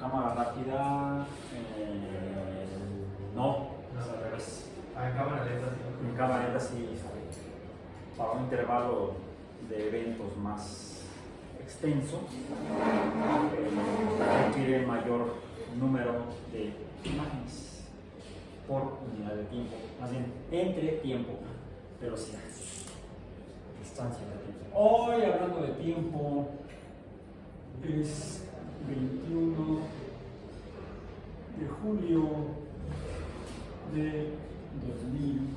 cámara rápida, no, es al revés. En cámara lenta sí. En cámara lenta sí, para un intervalo de eventos más extenso, requiere mayor número de imágenes por unidad de tiempo, más bien entre tiempo, velocidad, distancia de tiempo. Hoy, hablando de tiempo, es 21 de julio de 2022.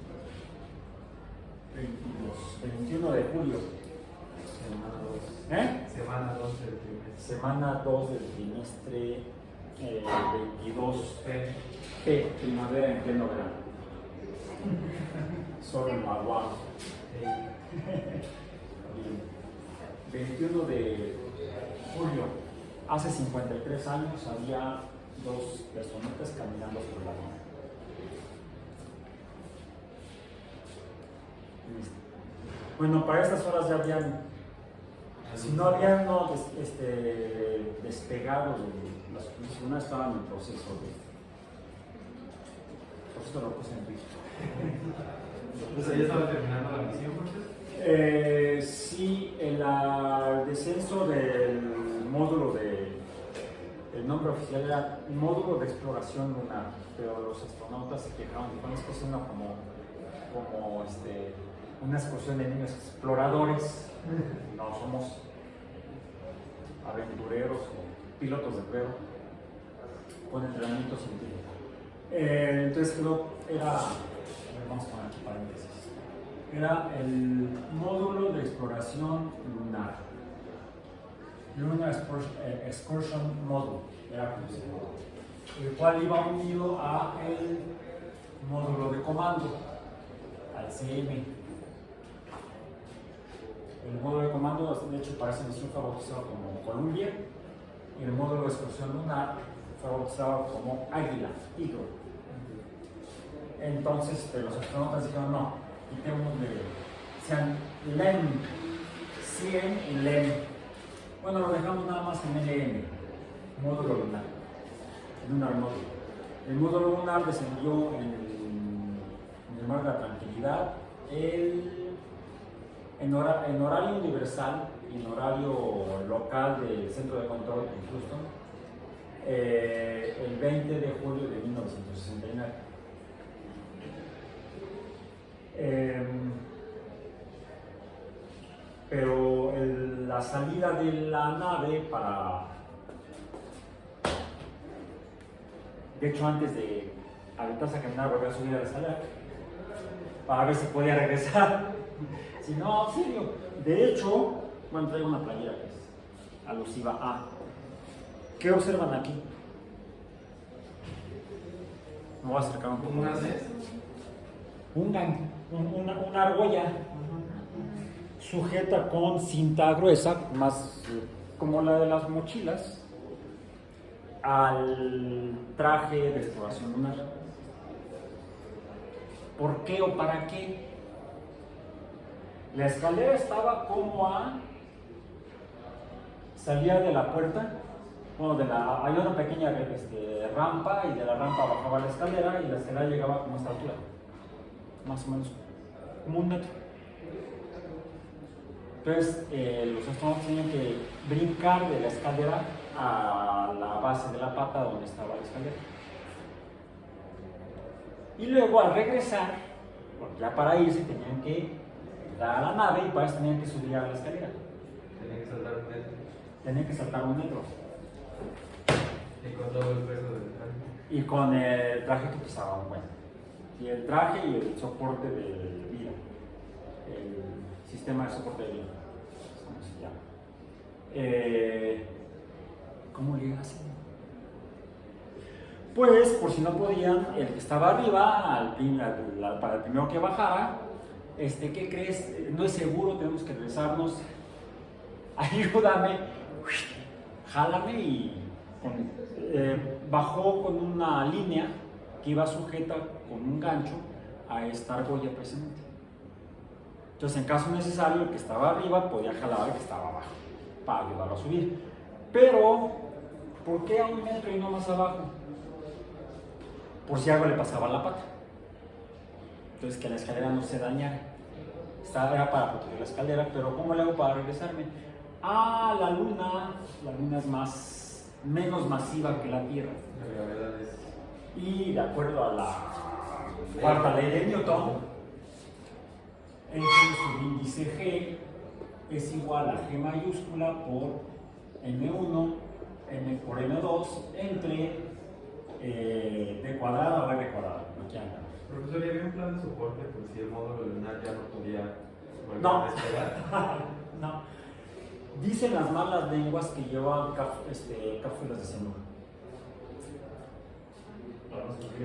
21 de julio. Semana 2 del trimestre. Semana 2 del trimestre 22. P, primavera en pleno verano. Solo en Maguán. 21 de julio. Hace 53 años había dos personitas caminando por la luna. Bueno, para estas horas ya habían, si no habían despegado de las lunas, estaban en proceso de. Por eso lo puse en Twitter. O sea, ¿ya estaba terminando la misión, Jorge? Sí, el descenso del módulo el nombre oficial era módulo de exploración lunar, pero los astronautas se quejaron y es que es como una excursión de niños exploradores. No somos aventureros o pilotos de prueba con entrenamiento científico. Entonces vamos a poner aquí paréntesis, era el módulo de exploración lunar, Lunar Excursion Module, era como se llamaba, el cual iba unido a el módulo de comando, al CM. El módulo de comando, de hecho, para esa misión fue bautizado como Columbia, y el módulo de excursión lunar fue bautizado como Águila, Eagle. Entonces los astronautas dijeron: no, quitémosle, sean LEM, 100 y LEM. Bueno, lo dejamos nada más en LM, módulo lunar, lunar módulo. El módulo lunar descendió en el mar de la Tranquilidad, en horario universal y en horario local del centro de control en Houston, el 20 de julio de 1969. Pero la salida de la nave de hecho, antes de aventarse a caminar, volver a subir a la escalera para ver si podía regresar. Si no, en serio. De hecho, bueno, traigo una playera que es alusiva a. ¿Qué observan aquí? Me voy a acercar un poco. Una argolla sujeta con cinta gruesa, más como la de las mochilas, al traje de exploración lunar. ¿Por qué o para qué? La escalera estaba como salía de la puerta, bueno, hay una pequeña rampa, y de la rampa bajaba la escalera, y la escalera llegaba como a esta altura, más o menos como 1 metro. Entonces los astronautas tenían que brincar de la escalera a la base de la pata donde estaba la escalera. Y luego, al regresar, ya para irse, tenían que dar a la nave, y para eso tenían que subir a la escalera. Tenían que saltar 1 metro. Tenían que saltar 1 metro. Y con todo el peso del traje. Y con el traje que pesaba un buen. Y el traje y el soporte de vida. El sistema de soporte de vida. ¿Cómo se llama? ¿Cómo le hacen? Pues, por si no podían, el que estaba arriba, para el primero que bajara, ¿qué crees? No es seguro, tenemos que regresarnos. Ayúdame, jálame, y bajó con una línea que iba sujeta con un gancho a esta argolla precisamente. Entonces, en caso necesario, el que estaba arriba podía jalar al que estaba abajo para ayudarlo a subir. Pero ¿Por qué a 1 metro y no más abajo? Por si algo le pasaba a la pata. Entonces que la escalera no se dañara. Era para proteger la escalera, pero ¿cómo le hago para regresarme? Ah, la luna es menos masiva que la Tierra. La gravedad es. Y de acuerdo a la cuarta ley de Newton, el subíndice G es igual a G mayúscula por M1 por M2 entre D cuadrada o R cuadrada. Profesor, ¿y había un plan de soporte por si el módulo lunar ya no podía volver No. a despegar? No. Dicen las malas lenguas que llevan cápsulas de cianuro.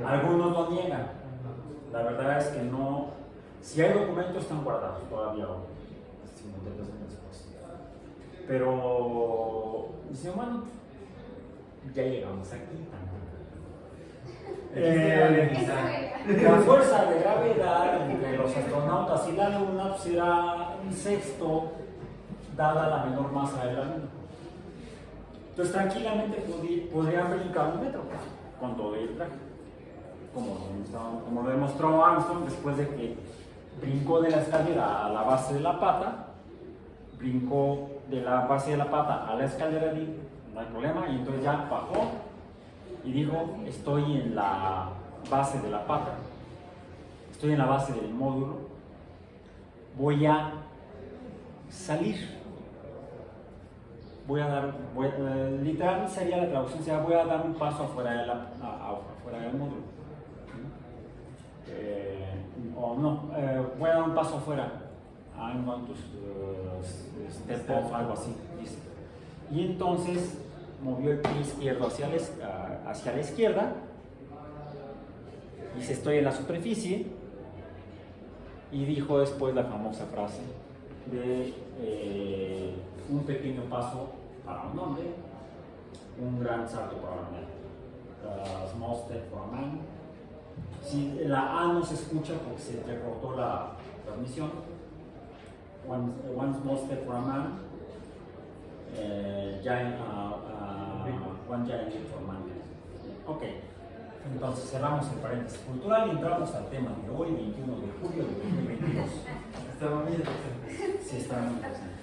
Algunos lo niegan. La verdad es que no. Si hay documentos, están guardados todavía hoy, 52 años después. Pero dicen, bueno, ya llegamos aquí. La fuerza de gravedad entre los astronautas y la Luna será un sexto, dada la menor masa de la Luna. Entonces, tranquilamente podrían brincar 1 metro con todo el traje, como lo demostró Armstrong después de que brincó de la escalera a la base de la pata, brincó de la base de la pata a la escalera, no hay problema, y entonces ya bajó y dijo, estoy en la base de la pata, estoy en la base del módulo, voy a salir. Literal sería la traducción, sería voy a dar un paso afuera del módulo. Voy a dar un paso afuera. I'm going to step off, algo así, dice. Y entonces movió el pie izquierdo hacia la izquierda. Dice, estoy en la superficie. Y dijo después la famosa frase de un pequeño paso para un hombre, un gran salto para una mujer. Small step for a man. Si la A no se escucha porque se recortó la transmisión. One small step for a man. One giant leap for man. Ok. Entonces cerramos el paréntesis cultural y entramos al tema de hoy, 21 de julio de 2022. Estaba muy interesante. Sí, está muy interesante.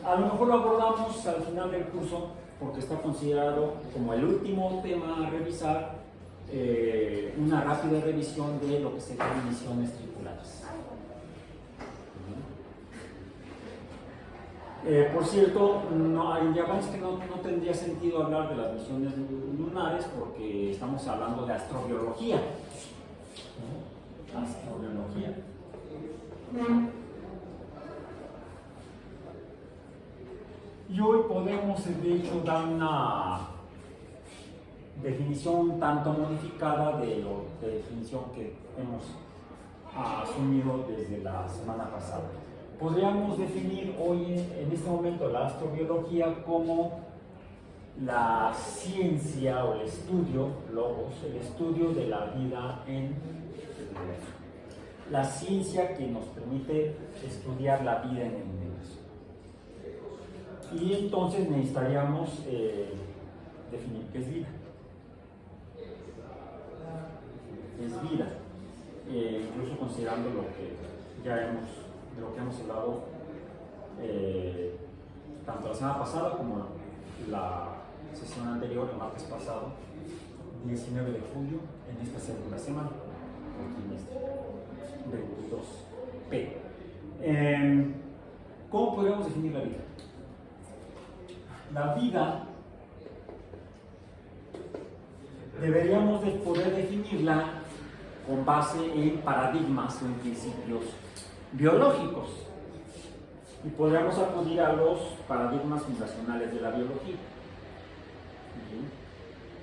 A lo mejor lo abordamos al final del curso porque está considerado como el último tema a revisar, una rápida revisión de lo que se llama misiones tripuladas. Por cierto, ya vemos que no tendría sentido hablar de las misiones lunares porque estamos hablando de astrobiología. Astrobiología. Y hoy podemos, de hecho, dar una definición un tanto modificada de la definición que hemos asumido desde la semana pasada. Podríamos definir hoy, en este momento, la astrobiología como la ciencia o el estudio, logos, el estudio de la vida en el universo. La ciencia que nos permite estudiar la vida en el universo. Y entonces necesitaríamos definir qué es vida. Es vida, incluso considerando lo que hemos hablado tanto la semana pasada como la sesión anterior, el martes pasado, 19 de julio, en esta segunda semana, del 22P. ¿Cómo podríamos definir la vida? La vida deberíamos de poder definirla con base en paradigmas o en principios biológicos y podríamos acudir a los paradigmas fundacionales de la biología.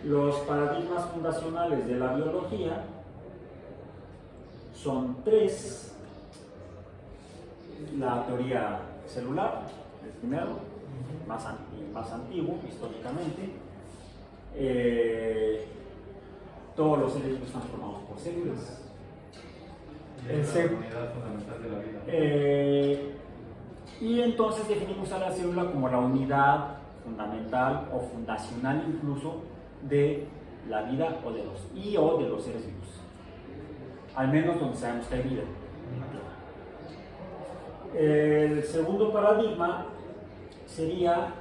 Los paradigmas fundacionales de la biología son 3: la teoría celular, el primero, más antiguo históricamente. Todos los seres vivos están formados por células. Es la unidad fundamental de la vida. Y entonces definimos a la célula como la unidad fundamental o fundacional incluso de la vida o de los seres vivos. Al menos donde sabemos que hay vida. El segundo paradigma sería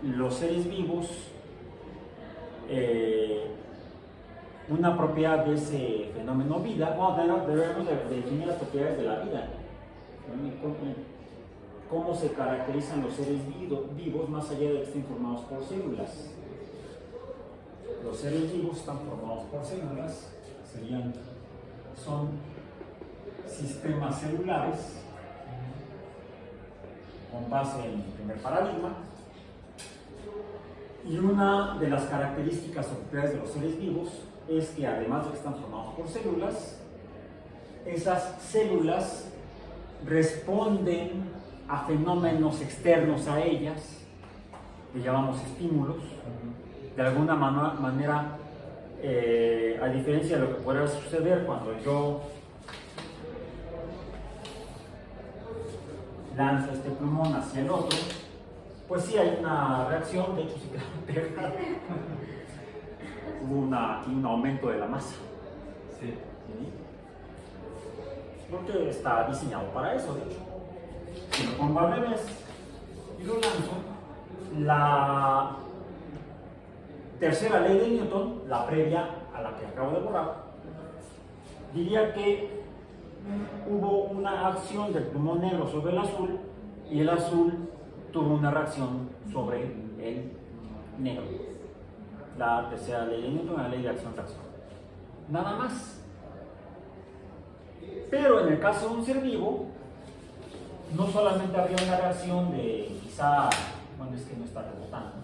los seres vivos, una propiedad de ese fenómeno vida. Bueno, debemos de definir las propiedades de la vida. ¿Cómo se caracterizan los seres vivos más allá de que estén formados por células? Los seres vivos están formados por células, son sistemas celulares con base en el primer paradigma, y una de las características o propiedades de los seres vivos es que además de que están formados por células, esas células responden a fenómenos externos a ellas, que llamamos estímulos, de alguna manera, a diferencia de lo que podría suceder cuando yo lanzo este plumón hacia el otro, pues sí hay una reacción, de hecho sí queda pegado. Hubo un aumento de la masa. Sí. ¿Sí? Porque está diseñado para eso, de hecho. Si lo pongo al revés y lo lanzo, la tercera ley de Newton, la previa a la que acabo de borrar, diría que hubo una acción del plumón negro sobre el azul y el azul tuvo una reacción sobre el negro. La tercera ley de Newton, la ley de acción-reacción. Nada más. Pero en el caso de un ser vivo, no solamente habría una reacción de quizá, bueno, es que no está rebotando,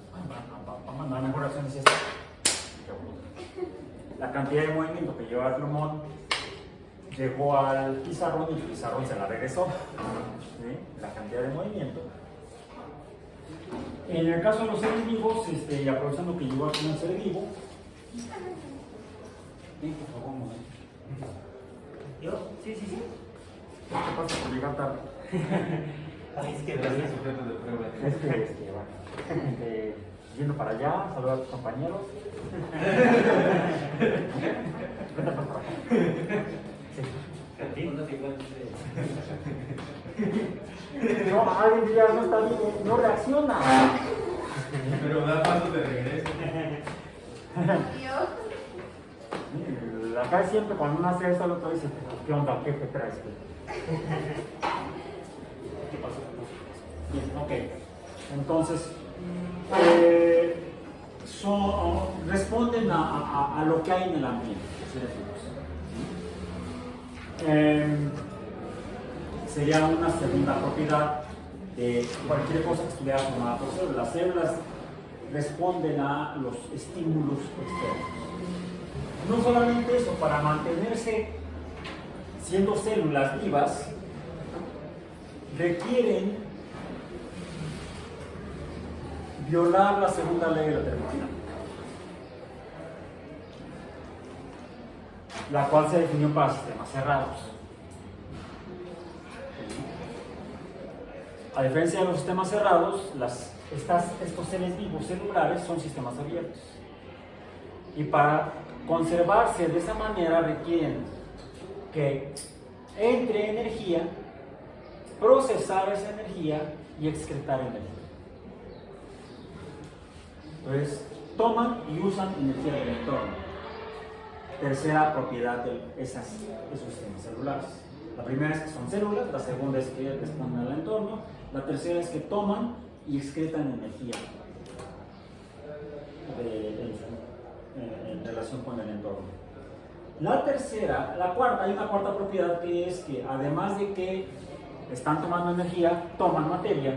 la mejor reacción es esta. La cantidad de movimiento que lleva el plumón llegó al pizarrón y el pizarrón se la regresó. ¿Sí? La cantidad de movimiento. En el caso de los seres vivos, y aprovechando que llegó aquí un ser vivo, por favor, un momento. ¿Yo? Sí. ¿Qué pasa por llegar tarde? Es que no es sujeto de prueba. Bueno, yendo para allá, saludar a tus compañeros. Vete para acá. Sí. No, alguien ya no está bien, no reacciona. Pero da paso de regreso. Acá siempre cuando uno hace eso, el otro dice, ¿qué onda? ¿Qué te traes? ¿Qué pasó? Bien, ok. Entonces, responden a lo que hay en el ambiente. Sería una segunda propiedad de cualquier cosa que estuviera formada por células. Las células responden a los estímulos externos. No solamente eso, para mantenerse siendo células vivas, requieren violar la segunda ley de la termodinámica, la cual se definió para sistemas cerrados. A diferencia de los sistemas cerrados, estos seres vivos celulares son sistemas abiertos. Y para conservarse de esa manera requieren que entre energía, procesar esa energía y excretar energía. Entonces, toman y usan energía del entorno. Tercera propiedad de esos sistemas celulares. La primera es que son células, la segunda es que responden al entorno, la tercera es que toman y excretan energía en relación con el entorno. Hay una cuarta propiedad, que es que además de que están tomando energía, toman materia,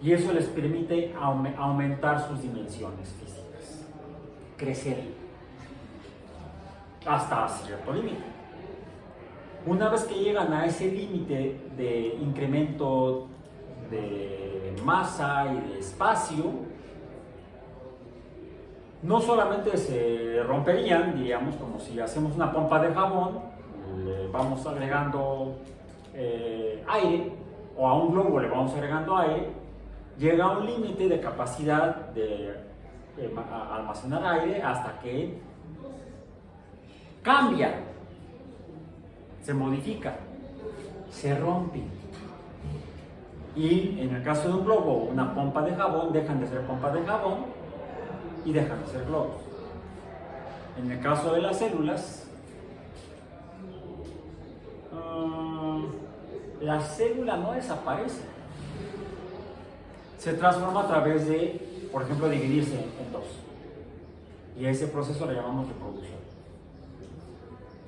y eso les permite aumentar sus dimensiones físicas, crecer hasta cierto límite. Una vez que llegan a ese límite de incremento de masa y de espacio, no solamente se romperían, diríamos, como si hacemos una pompa de jabón, le vamos agregando aire, o a un globo le vamos agregando aire, llega a un límite de capacidad de almacenar aire hasta que cambia, se modifica, se rompe. Y en el caso de un globo, una pompa de jabón, dejan de ser pompas de jabón y dejan de ser globos. En el caso de las células, la célula no desaparece. Se transforma a través de, por ejemplo, dividirse en dos. Y a ese proceso le llamamos reproducción.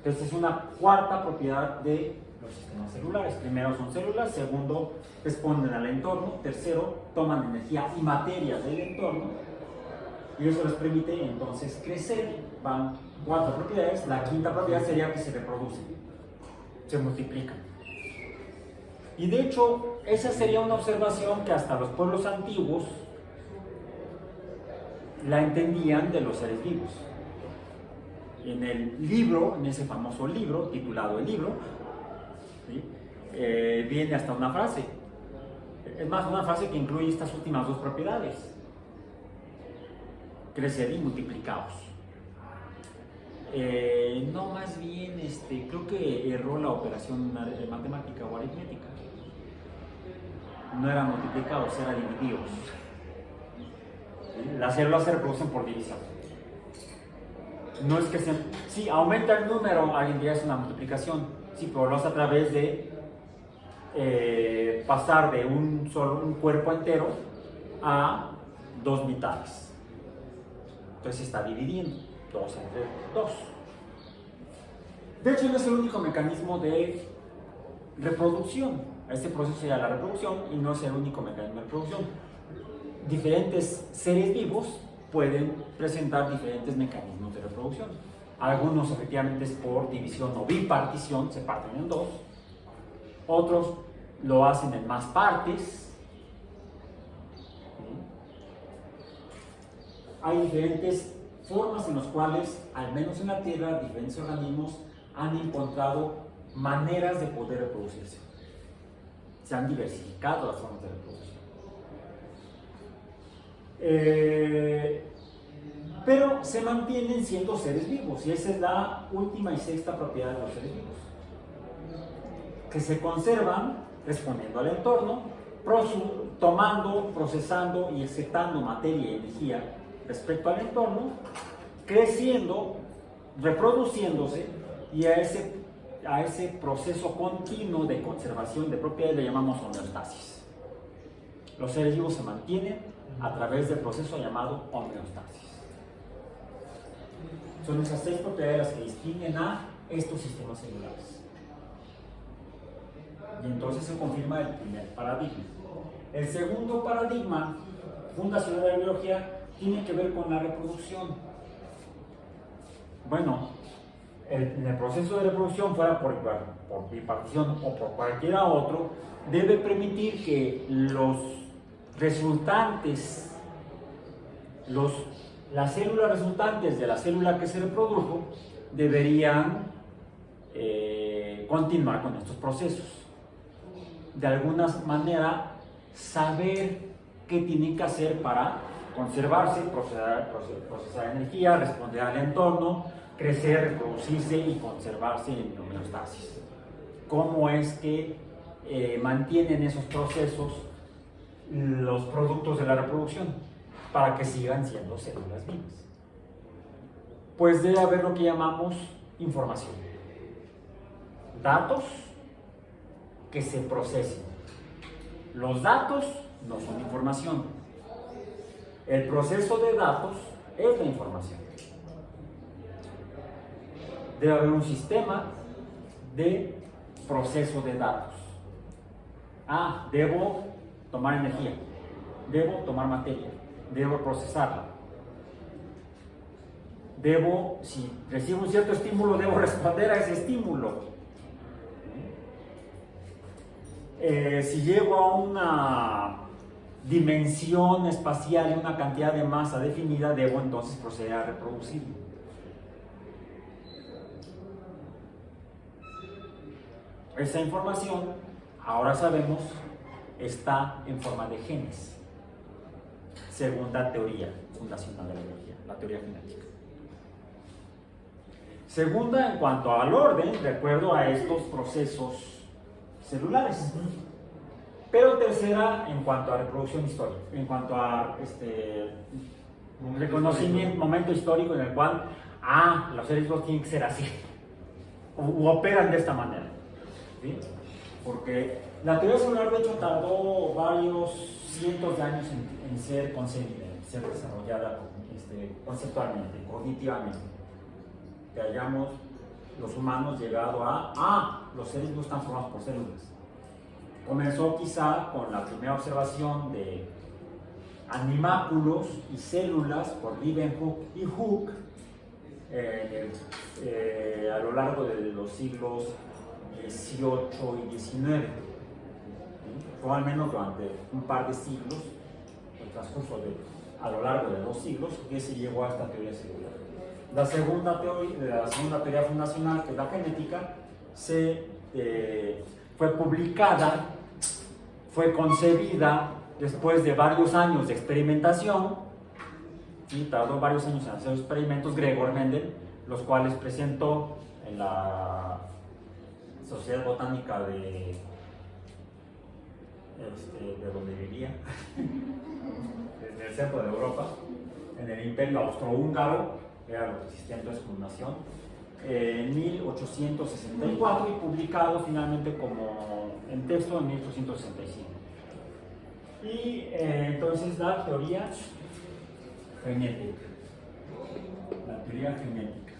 Esta es una cuarta propiedad de los sistemas celulares. Primero son células, segundo responden al entorno, tercero toman energía y materia del entorno y eso les permite entonces crecer. Van 4 propiedades. La quinta propiedad sería que se reproducen, se multiplican. Y de hecho, esa sería una observación que hasta los pueblos antiguos la entendían de los seres vivos. En el libro, en ese famoso libro titulado El Libro, ¿sí? Viene hasta una frase. Es más, una frase que incluye estas últimas dos propiedades: crecer y multiplicaos. No, más bien, creo que erró la operación matemática o aritmética. No era multiplicados, era divididos. ¿Sí? Las células se reproducen por división. No es que sí, aumenta el número, alguien diría es una multiplicación, sí, pero lo hace a través de pasar de un cuerpo entero a dos mitades. Entonces se está dividiendo 2 entre 2. De hecho, no es el único mecanismo de reproducción. Este proceso se llama la reproducción y no es el único mecanismo de reproducción. Diferentes seres vivos pueden presentar diferentes mecanismos de reproducción. Algunos efectivamente es por división o bipartición, se parten en dos. Otros lo hacen en más partes. Hay diferentes formas en las cuales, al menos en la Tierra, diferentes organismos han encontrado maneras de poder reproducirse. Se han diversificado las formas de reproducción. Pero se mantienen siendo seres vivos, y esa es la última y sexta propiedad de los seres vivos, que se conservan respondiendo al entorno, tomando, procesando y excitando materia y energía respecto al entorno, creciendo, reproduciéndose, y a ese proceso continuo de conservación de propiedades le llamamos homeostasis. Los seres vivos se mantienen a través del proceso llamado homeostasis. Son esas 6 propiedades las que distinguen a estos sistemas celulares. Y entonces se confirma el primer paradigma. El segundo paradigma fundacional de la biología tiene que ver con la reproducción. Bueno, en el proceso de reproducción, fuera por bipartición o por cualquiera otro, debe permitir que los resultantes, las células resultantes de la célula que se reprodujo, deberían continuar con estos procesos. De alguna manera, saber qué tienen que hacer para conservarse, procesar energía, responder al entorno, crecer, reproducirse y conservarse en homeostasis. ¿Cómo es que mantienen esos procesos los productos de la reproducción para que sigan siendo células vivas? Pues debe haber lo que llamamos información. Datos que se procesen. Los datos no son información. El proceso de datos es la información. Debe haber un sistema de proceso de datos. Debo tomar energía, debo tomar materia, debo procesarla. Si recibo un cierto estímulo, debo responder a ese estímulo. Si llego a una dimensión espacial y una cantidad de masa definida, debo entonces proceder a reproducirlo. Esa información, ahora sabemos está en forma de genes. Segunda teoría fundacional de la biología, la teoría genética. Segunda, en cuanto al orden, de acuerdo a estos procesos celulares. Pero tercera, en cuanto a reproducción histórica, en cuanto a reconocimiento, momento histórico en el cual, los seres vivos tienen que ser así, u operan de esta manera. ¿Sí? Porque la teoría celular, de hecho, tardó varios cientos de años en ser concebida, en ser desarrollada conceptualmente, cognitivamente. Que hayamos los humanos llegado a los seres vivos están formados por células. Comenzó quizá con la primera observación de animáculos y células por Leeuwenhoek y Hooke a lo largo de los siglos XVIII y XIX. Fue al menos durante un par de siglos, el transcurso a lo largo de 2 siglos, que se llegó a esta teoría celular. La segunda teoría fundacional, que es la genética, fue publicada, fue concebida después de varios años de experimentación, y tardó varios años en hacer experimentos, Gregor Mendel, los cuales presentó en la Sociedad Botánica de donde vivía, en el centro de Europa, en el Imperio Austrohúngaro, era lo que existía entonces como nación, en 1864 y publicado finalmente como en texto en 1865. Y entonces la teoría genética. La teoría genética.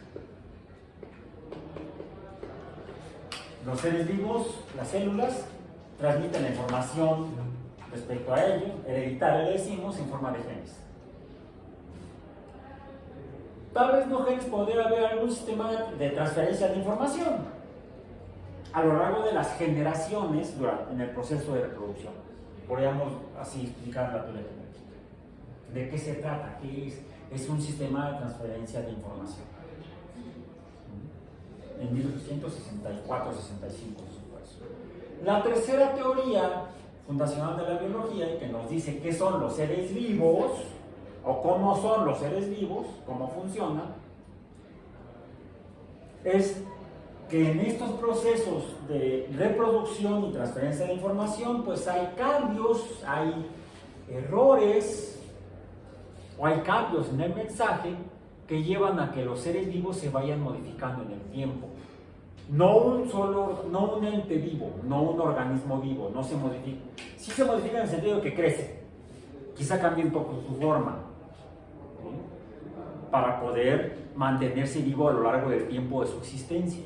Los seres vivos, las células, transmiten la información respecto a ello, hereditaria le decimos, en forma de genes. Tal vez no genes, podría haber algún sistema de transferencia de información a lo largo de las generaciones en el proceso de reproducción. Podríamos así explicar la teoría genética. ¿De qué se trata? ¿Qué es? Es un sistema de transferencia de información. En 1864-65. La tercera teoría fundacional de la biología, que nos dice qué son los seres vivos, o cómo son los seres vivos, cómo funcionan, es que en estos procesos de reproducción y transferencia de información, pues hay cambios, hay errores, o hay cambios en el mensaje que llevan a que los seres vivos se vayan modificando en el tiempo. No un ente vivo, no un organismo vivo, no se modifica. Sí se modifica en el sentido de que crece, quizá cambie un poco su forma, ¿sí? Para poder mantenerse vivo a lo largo del tiempo de su existencia.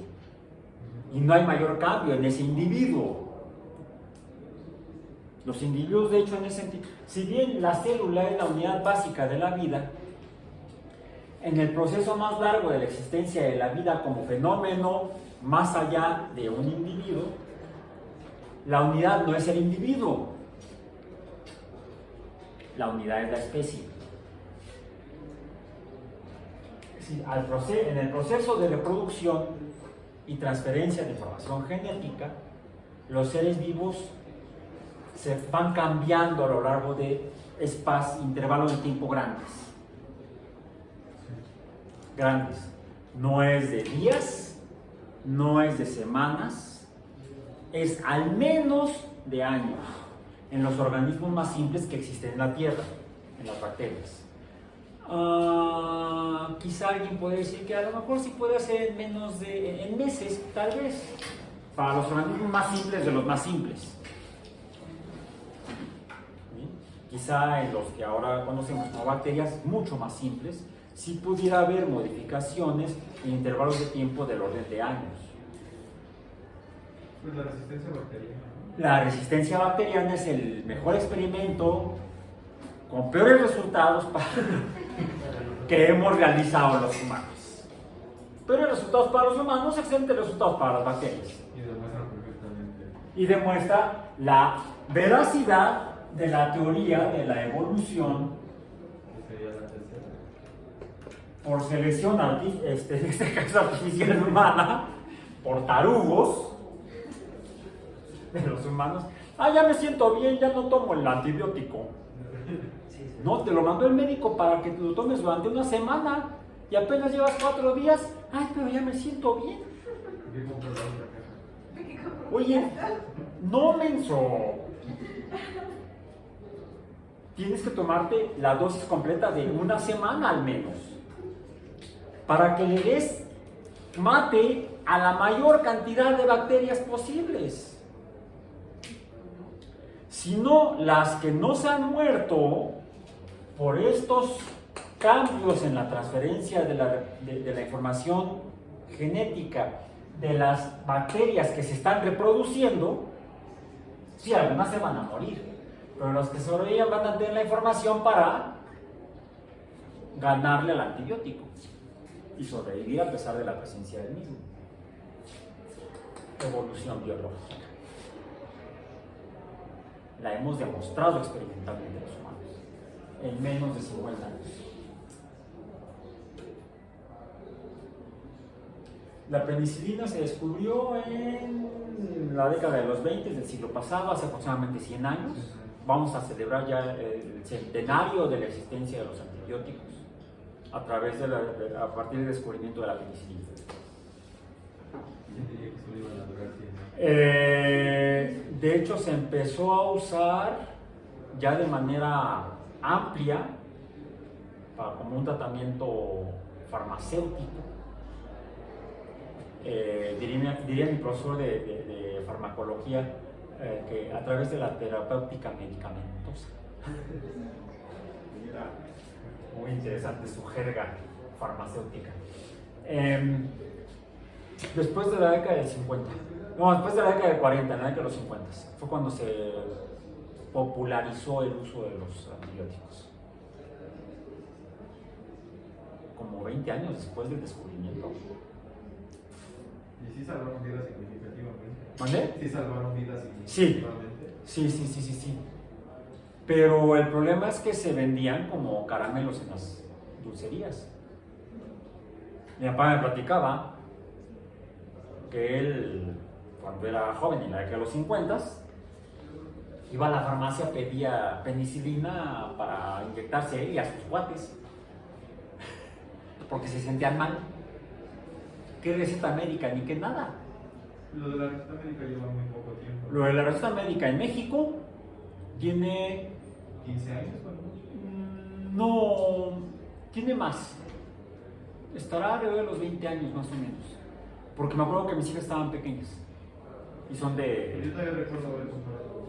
Y no hay mayor cambio en ese individuo. Los individuos, de hecho, en ese sentido, si bien la célula es la unidad básica de la vida, en el proceso más largo de la existencia de la vida como fenómeno más allá de un individuo, la unidad no es el individuo, la unidad es la especie. Es decir, en el proceso de reproducción y transferencia de información genética, los seres vivos se van cambiando a lo largo de intervalos de tiempo grandes. No es de días, no es de semanas, es al menos de años en los organismos más simples que existen en la Tierra, en las bacterias. Quizá alguien puede decir que a lo mejor sí puede ser en meses, tal vez, para los organismos más simples de los más simples. ¿Sí? Quizá en los que ahora conocemos como bacterias mucho más simples, sí pudiera haber modificaciones en intervalos de tiempo del orden de años. Pues la resistencia bacteriana. La resistencia bacteriana es el mejor experimento con peores resultados que hemos realizado los humanos. Peores resultados para los humanos, excelentes resultados para las bacterias. Y demuestra perfectamente. Y demuestra la veracidad de la teoría de la evolución Sería la tercera. por selección, en este caso artificial humana, por tarugos de los humanos, Ah, ya me siento bien, ya no tomo el antibiótico. No, te lo mandó el médico para que lo tomes durante una semana y apenas llevas 4 días. Ay, pero ya me siento bien. ¿Qué compras la otra caja? Oye, no, menso. Tienes que tomarte la dosis completa de una semana al menos, para que le des mate a la mayor cantidad de bacterias posibles. Si no, las que no se han muerto por estos cambios en la transferencia de la información genética de las bacterias que se están reproduciendo, sí, algunas se van a morir, pero los que sobrevivan van a tener la información para ganarle al antibiótico y sobrevivir a pesar de la presencia del mismo. Evolución biológica. La hemos demostrado experimentalmente en los humanos en menos de 50 años. La penicilina se descubrió en la década de los 20 del siglo pasado, hace aproximadamente 100 años. Vamos a celebrar ya el centenario de la existencia de los antibióticos a partir del descubrimiento de la penicilina. De hecho, se empezó a usar ya de manera amplia como un tratamiento farmacéutico. Diría mi profesor de farmacología que a través de la terapéutica medicamentosa. Muy interesante su jerga farmacéutica. Después de la década del 50, no, después de la década del 40, en la década de los 50, fue cuando se popularizó el uso de los antibióticos. Como 20 años después del descubrimiento. ¿Y sí salvaron vidas significativamente? ¿Mande? Sí salvaron vidas significativamente. Sí. Pero el problema es que se vendían como caramelos en las dulcerías. Mi papá me platicaba que él, cuando era joven, en la década de los 50, iba a la farmacia, pedía penicilina para inyectarse él y a sus cuates, porque se sentían mal. ¿Qué receta médica? Ni que nada. Lo de la receta médica lleva muy poco tiempo. Lo de la receta médica en México tiene... 15 años, No, tiene más. Estará alrededor de los 20 años más o menos. Porque me acuerdo que mis hijas estaban pequeñas. Y son de... Yo todavía recuerdo haber comprado.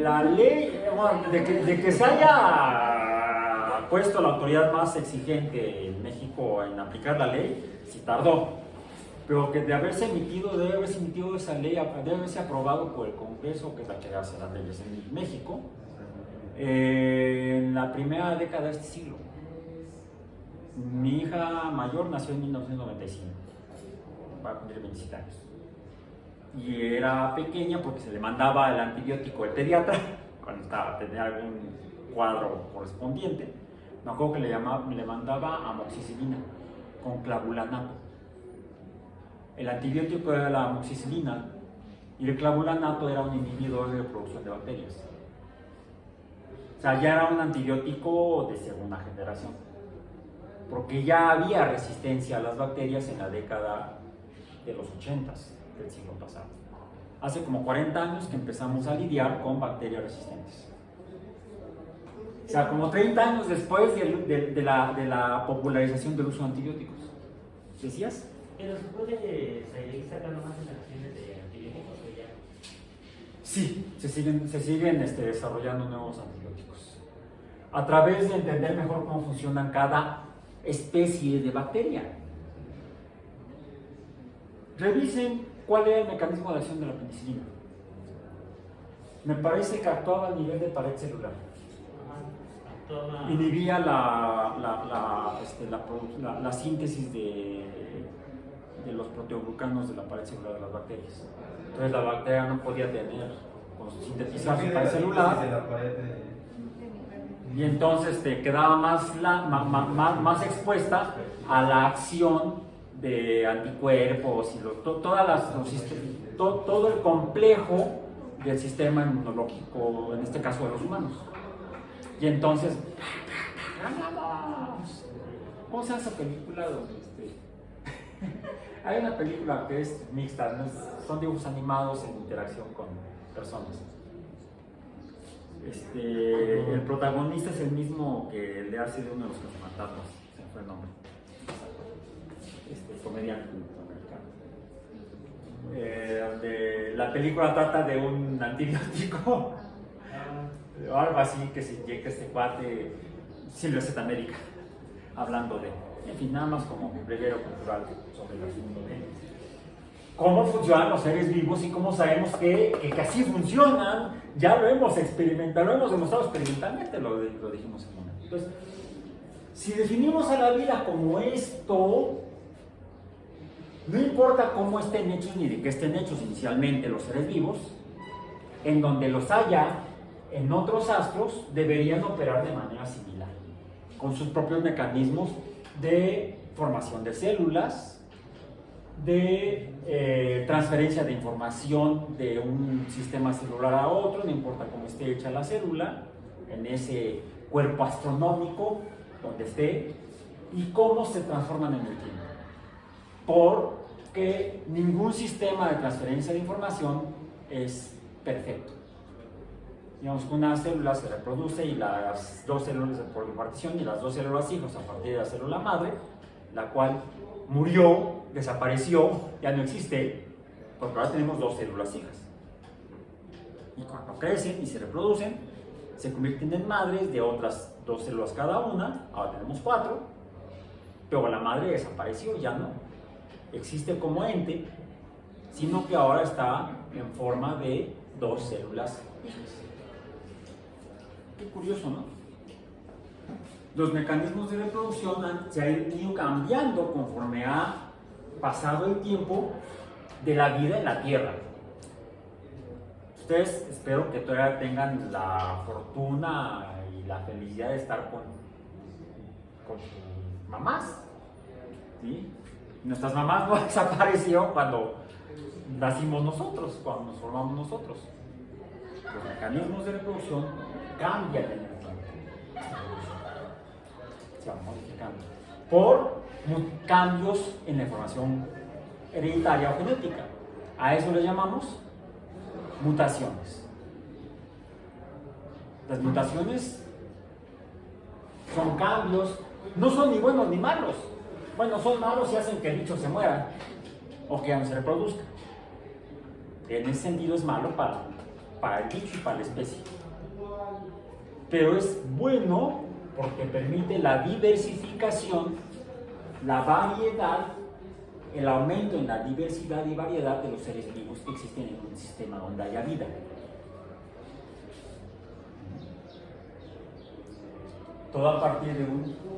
La ley, bueno, de que se haya puesto la autoridad más exigente en México en aplicar la ley, sí tardó. Pero que de haberse emitido esa ley, debe haberse aprobado por el Congreso, que es la que hace las leyes en México, en la primera década de este siglo. Mi hija mayor nació en 1995, va a cumplir 27 años. Y era pequeña porque se le mandaba el antibiótico del pediatra cuando tenía algún cuadro correspondiente. Me acuerdo que le mandaba amoxicilina con clavulanato. El antibiótico era la amoxicilina y el clavulanato era un inhibidor de reproducción de bacterias. O sea, ya era un antibiótico de segunda generación, porque ya había resistencia a las bacterias en la década de los 80 del siglo pasado. Hace como 40 años que empezamos a lidiar con bacterias resistentes. O sea, como 30 años después de la popularización del uso de antibióticos. ¿Decías? Pero se puede seguir sacando más interacciones de antibióticos o ya. Sí, se siguen desarrollando nuevos antibióticos. A través de entender mejor cómo funcionan cada especie de bacteria. Revisen cuál era el mecanismo de acción de la penicilina. Me parece que actuaba a nivel de pared celular. Inhibía la síntesis de los proteoglucanos de la pared celular de las bacterias. Entonces la bacteria no podía sintetizar su pared celular y entonces quedaba más expuesta a la acción de anticuerpos y todo el complejo del sistema inmunológico, en este caso de los humanos. Y entonces, ¡ganamos! ¿Cómo se llama esa película? Hay una película que es mixta, ¿no? Son dibujos animados en interacción con personas. El protagonista es el mismo que el de Arce de uno de los cazafantasmas, se me fue el nombre. Comediante americano. Donde la película trata de un antibiótico o algo así que se inyecta este cuate, Silvestre América, hablando de, en fin, nada más como un breviario cultural sobre el asunto de cómo funcionan los seres vivos y cómo sabemos que así funcionan. Ya lo hemos experimentado, lo hemos demostrado experimentalmente, lo dijimos en un momento. Entonces, si definimos a la vida como esto, no importa cómo estén hechos ni de qué estén hechos inicialmente los seres vivos, en donde los haya en otros astros, deberían operar de manera similar, con sus propios mecanismos de formación de células, de transferencia de información de un sistema celular a otro, no importa cómo esté hecha la célula, en ese cuerpo astronómico donde esté, y cómo se transforman en el tiempo. Porque ningún sistema de transferencia de información es perfecto. Digamos que una célula se reproduce y las dos células por partición y las dos células hijos a partir de la célula madre, la cual murió, desapareció, ya no existe, porque ahora tenemos dos células hijas. Y cuando crecen y se reproducen, se convierten en madres de otras dos células cada una, ahora tenemos 4, pero la madre desapareció, ya no existe como ente, sino que ahora está en forma de dos células hijas. Qué curioso, ¿no? Los mecanismos de reproducción se han ido cambiando conforme ha pasado el tiempo de la vida en la Tierra. Ustedes espero que todavía tengan la fortuna y la felicidad de estar con sus mamás, ¿sí? Nuestras mamás no desaparecieron cuando nacimos nosotros, cuando nos formamos nosotros. Los mecanismos de reproducción cambian en el tiempo, se van modificando por cambios en la información hereditaria o genética. A eso le llamamos mutaciones. Las mutaciones son cambios, no son ni buenos ni malos. Bueno, son malos y hacen que el bicho se muera o que ya no se reproduzca. En ese sentido es malo para el bicho y para la especie. Pero es bueno porque permite la diversificación, la variedad, el aumento en la diversidad y variedad de los seres vivos que existen en un sistema donde haya vida. Todo a partir de un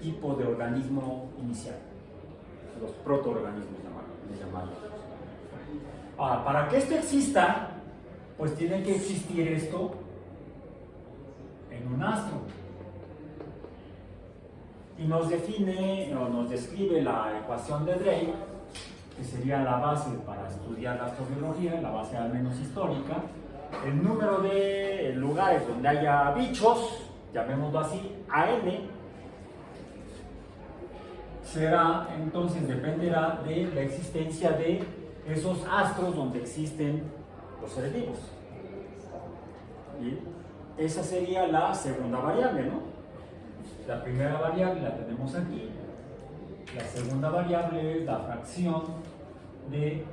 tipo de organismo inicial, los protoorganismos llamados. Ahora, para que esto exista, pues tiene que existir esto en un astro. Y nos define o nos describe la ecuación de Drake, que sería la base para estudiar la astrobiología, la base al menos histórica. El número de lugares donde haya bichos, llamémoslo así, AN, será, entonces dependerá de la existencia de esos astros donde existen los seres vivos. Y esa sería la segunda variable, ¿no? La primera variable la tenemos aquí. La segunda variable es la fracción de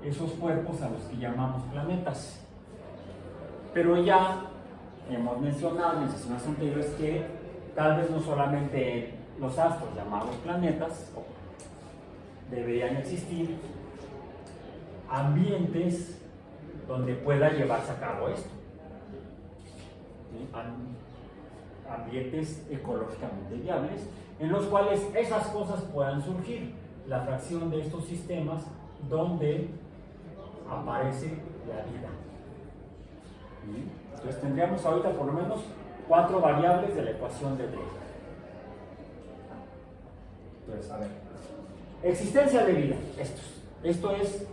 esos cuerpos a los que llamamos planetas. Pero ya hemos mencionado en sesiones anteriores que tal vez no solamente los astros llamados planetas, deberían existir ambientes donde pueda llevarse a cabo esto. ¿Sí? Ambientes ecológicamente viables en los cuales esas cosas puedan surgir. La fracción de estos sistemas donde aparece la vida. ¿Sí? Entonces tendríamos ahorita por lo menos 4 variables de la ecuación de Drake. Entonces, a ver. Existencia de vida. Esto es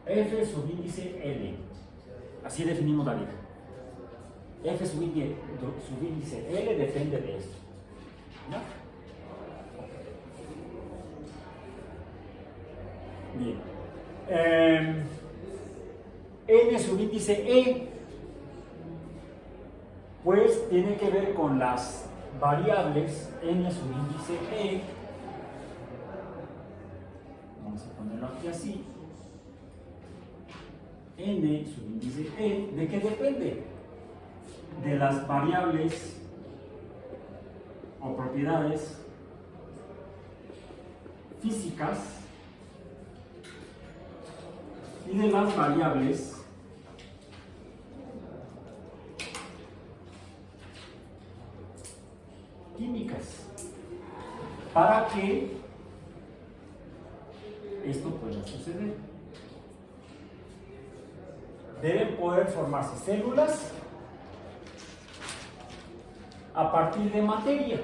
F subíndice L. Así definimos la vida. F subíndice L depende de esto. ¿No? Bien. N subíndice E, pues tiene que ver con las variables N subíndice E. Vamos a ponerlo aquí así. N subíndice E, ¿de qué depende? De las variables o propiedades físicas y de las variables químicas para que esto pueda suceder. Deben poder formarse células a partir de materia.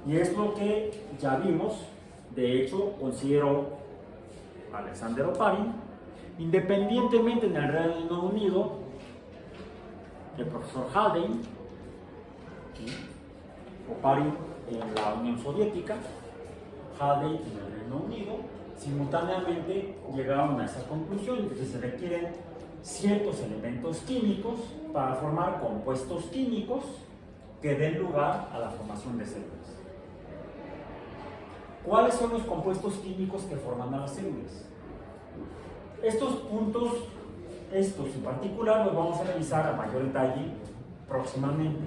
Y es lo que ya vimos. De hecho, considero Alexander Oparin, independientemente en el Reino Unido, el profesor Haldane, Oparin en la Unión Soviética, Haldane en el Reino Unido, simultáneamente llegaron a esa conclusión de que se requieren ciertos elementos químicos para formar compuestos químicos que den lugar a la formación de células. ¿Cuáles son los compuestos químicos que forman a las células? Estos puntos, estos en particular, los vamos a revisar a mayor detalle próximamente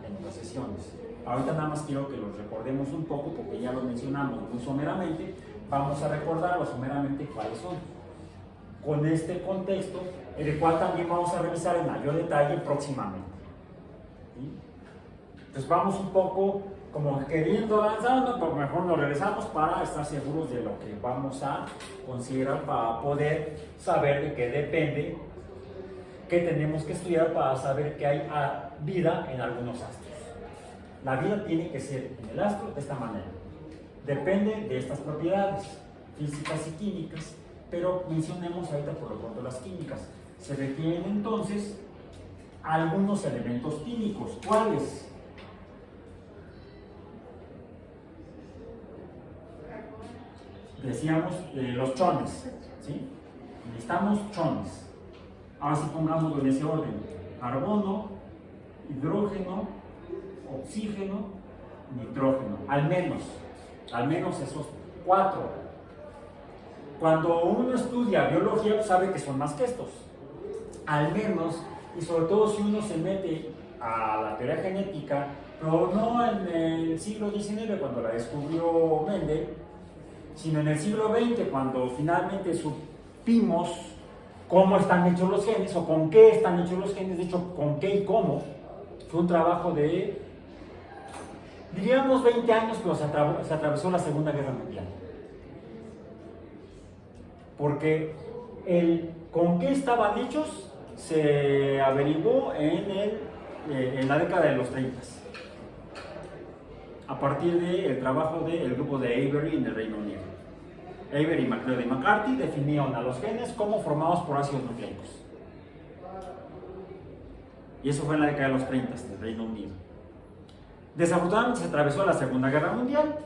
en otras sesiones. Ahorita nada más quiero que los recordemos un poco porque ya los mencionamos muy someramente. Vamos a recordarlos someramente cuáles son. Con este contexto, el cual también vamos a revisar en mayor detalle próximamente. ¿Sí? Entonces vamos un poco como queriendo avanzando, pero mejor nos regresamos para estar seguros de lo que vamos a considerar para poder saber de qué depende, qué tenemos que estudiar para saber que hay vida en algunos astros. La vida tiene que ser en el astro de esta manera. Depende de estas propiedades físicas y químicas, pero mencionemos ahorita por lo pronto las químicas. Se requieren entonces algunos elementos químicos. ¿Cuáles? Decíamos los chones, ¿sí? Necesitamos chones. Ahora sí pongámoslo en ese orden: carbono, hidrógeno, oxígeno, nitrógeno. Al menos esos 4. Cuando uno estudia biología sabe que son más que estos. Al menos, y sobre todo si uno se mete a la teoría genética, pero no en el siglo XIX cuando la descubrió Mendel, sino en el siglo XX, cuando finalmente supimos cómo están hechos los genes o con qué están hechos los genes, de hecho, con qué y cómo. Fue un trabajo de, diríamos, 20 años, pero se atravesó la Segunda Guerra Mundial. Porque el con qué estaban hechos se averiguó en la década de los 30. A partir del trabajo del grupo de Avery en el Reino Unido. Avery, McLeod y McCarthy definieron a los genes como formados por ácidos nucleicos. Y eso fue en la década de los 30 del Reino Unido. Desafortunadamente se atravesó la Segunda Guerra Mundial,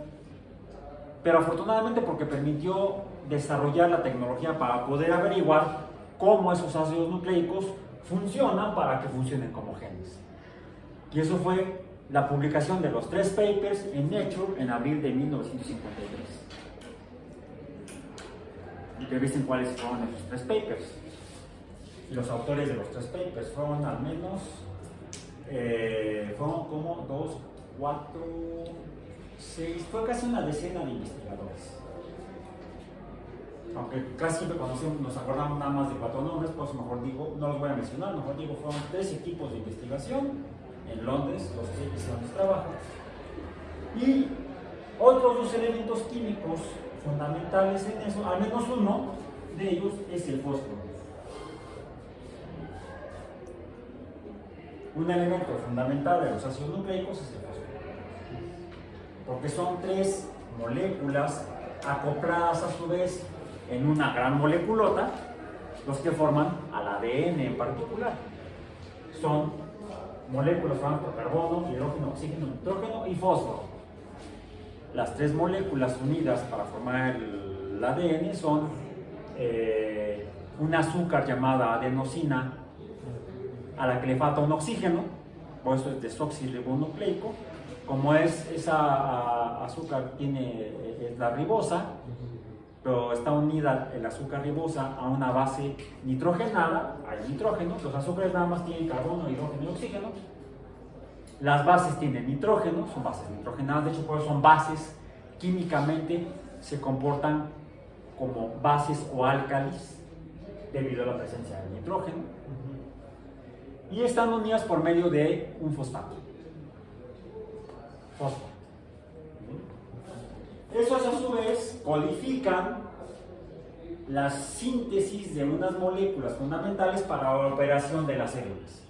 pero afortunadamente porque permitió desarrollar la tecnología para poder averiguar cómo esos ácidos nucleicos funcionan para que funcionen como genes. Y eso fue la publicación de los 3 papers en Nature en abril de 1953. Y que visten cuáles fueron esos 3 papers. Y los autores de los 3 papers fueron al menos, fueron como 2, 4, 6, fue casi una decena de investigadores. Aunque casi siempre cuando nos acordamos nada más de 4 nombres, pues mejor digo, no los voy a mencionar, mejor digo, fueron 3 equipos de investigación en Londres, los que hicieron este trabajo. Y otros 2 elementos químicos fundamentales en eso, al menos uno de ellos es el fósforo. un elemento fundamental de los ácidos nucleicos es el fósforo. Porque son 3 moléculas acopladas a su vez en una gran moleculota, los que forman al ADN en particular. Son moléculas formadas por carbono, hidrógeno, oxígeno, nitrógeno y fósforo. Las 3 moléculas unidas para formar el ADN son un azúcar llamada adenosina, a la que le falta un oxígeno, por eso es desoxirribonucleico. Como esa azúcar es la ribosa, pero está unida el azúcar ribosa a una base nitrogenada, hay nitrógeno, los azúcares nada más tienen carbono, hidrógeno y oxígeno. Las bases tienen nitrógeno, son bases nitrogenadas, de hecho por eso son bases, químicamente se comportan como bases o álcalis debido a la presencia del nitrógeno. Y están unidas por medio de un fosfato. Fósforo. Esos a su vez codifican la síntesis de unas moléculas fundamentales para la operación de las células,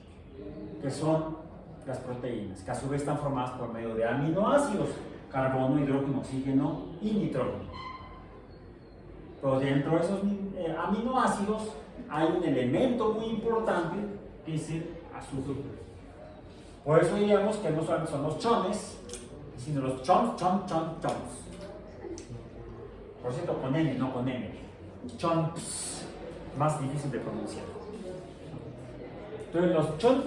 que son las proteínas, que a su vez están formadas por medio de aminoácidos, carbono, hidrógeno, oxígeno y nitrógeno. Pero dentro de esos aminoácidos hay un elemento muy importante que es el azúcar. Por eso diríamos que no solamente son los chones, sino los chons. Por cierto, con N, no con M. Chons, más difícil de pronunciar. Entonces los chons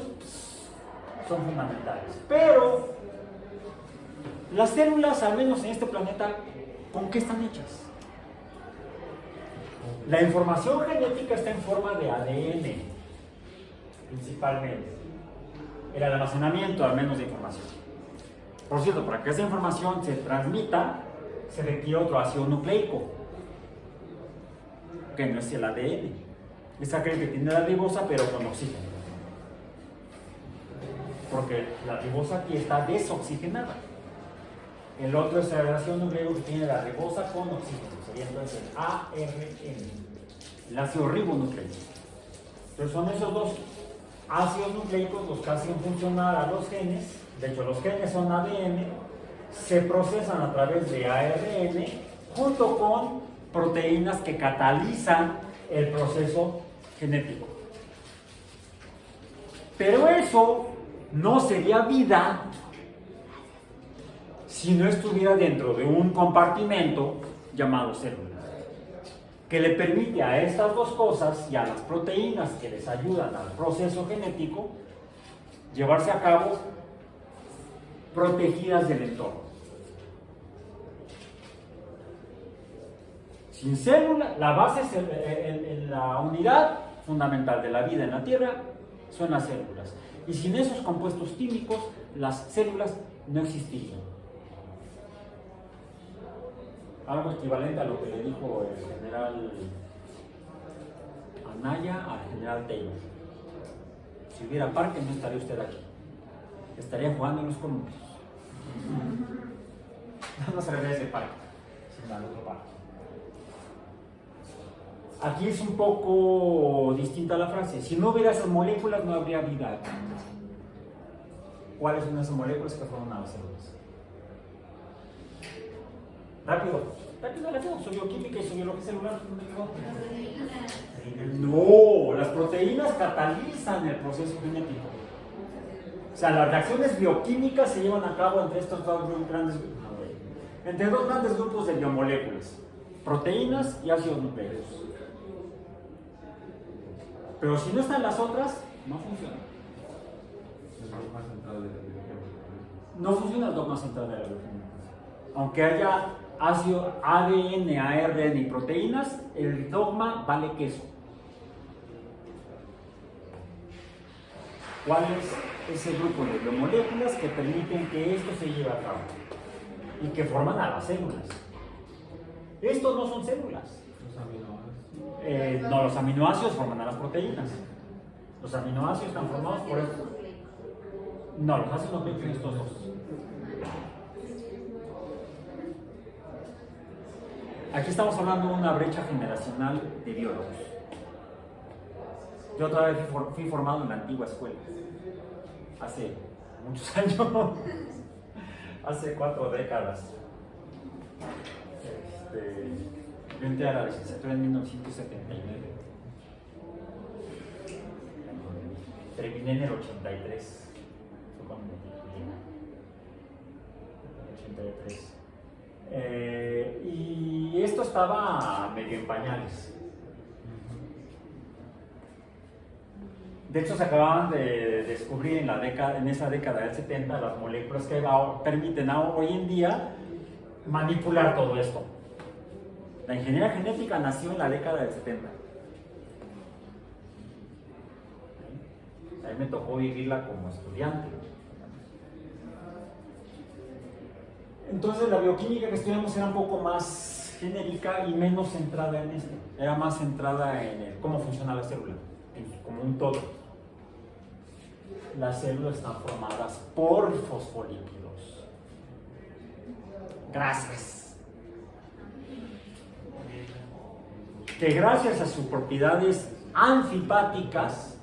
son fundamentales. Pero las células, al menos en este planeta, ¿con qué están hechas? La información genética está en forma de ADN, principalmente. El almacenamiento, al menos, de información. Por cierto, para que esa información se transmita, se requiere otro ácido nucleico, que no es el ADN. Esa cree que tiene la ribosa, pero con oxígeno. Porque la ribosa aquí está desoxigenada. El otro es el ácido nucleico que tiene la ribosa con oxígeno. Sería entonces el ARN, el ácido ribonucleico. Entonces son esos dos ácidos nucleicos los que hacen funcionar a los genes. De hecho, los genes son ADN, se procesan a través de ARN junto con proteínas que catalizan el proceso genético. Pero eso no sería vida si no estuviera dentro de un compartimento llamado célula, que le permite a estas dos cosas y a las proteínas que les ayudan al proceso genético llevarse a cabo protegidas del entorno. Sin célula, la base es la unidad fundamental de la vida en la Tierra son las células. Y sin esos compuestos químicos, las células no existirían. Algo equivalente a lo que le dijo el general Anaya al general Taylor. Si hubiera parque, no estaría usted aquí. Estaría jugando en los columpios. No se ve ese parque, sino al otro parque. Aquí es un poco distinta la frase. Si no hubiera esas moléculas, no habría vida. ¿Cuáles son esas moléculas que forman las células? Rápido. Soy bioquímica y soy biología celular. No, las proteínas catalizan el proceso genético. O sea, las reacciones bioquímicas se llevan a cabo entre estos dos grandes grupos de biomoléculas: proteínas y ácidos nucleicos. Pero si no están las otras, no funciona. El dogma central de la biología. No funciona el dogma central de la biología. Aunque haya ácido ADN, ARN y proteínas, el dogma vale queso. ¿Cuál es ese grupo de biomoléculas que permiten que esto se lleve a cabo y que forman a las células? Estos no son células. Los aminoácidos. No, los aminoácidos forman a las proteínas. Los aminoácidos están formados por esto. No, los ácidos nucleicos son estos dos. Aquí estamos hablando de una brecha generacional de biólogos. Yo todavía fui formado en la antigua escuela. hace muchos años, hace 4 décadas. Yo entré a la licenciatura en 1979. Terminé en el 83. Fue cuando me titulé. 83. Y esto estaba medio en pañales. De hecho, se acababan de descubrir en esa década del 70 las moléculas que permiten hoy en día manipular todo esto. La ingeniería genética nació en la década del 70. A mí me tocó vivirla como estudiante. Entonces la bioquímica que estudiamos era un poco más genérica y menos centrada en esto. Era más centrada en cómo funciona la célula, como un todo. Las células están formadas por fosfolípidos. Grasas. Que gracias a sus propiedades anfipáticas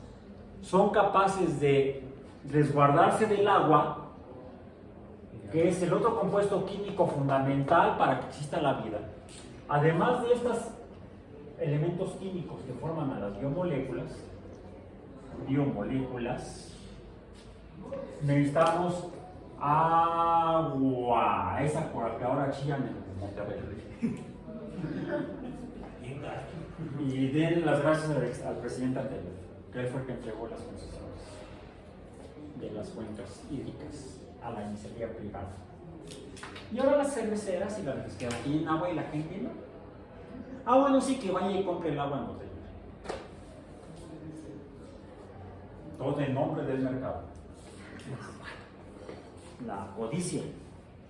son capaces de resguardarse del agua, que es el otro compuesto químico fundamental para que exista la vida. Además de estos elementos químicos que forman a las biomoléculas, necesitamos agua, esa por la que ahora chillan en Monterrey. Y den las gracias al presidente anterior, que él fue el que entregó las concesiones de las cuencas hídricas a la iniciativa privada. Y ahora las cerveceras y las que tienen agua y la gente no. Ah, bueno, sí, que vaya y compre el agua en botella. Todo en nombre del mercado. La codicia.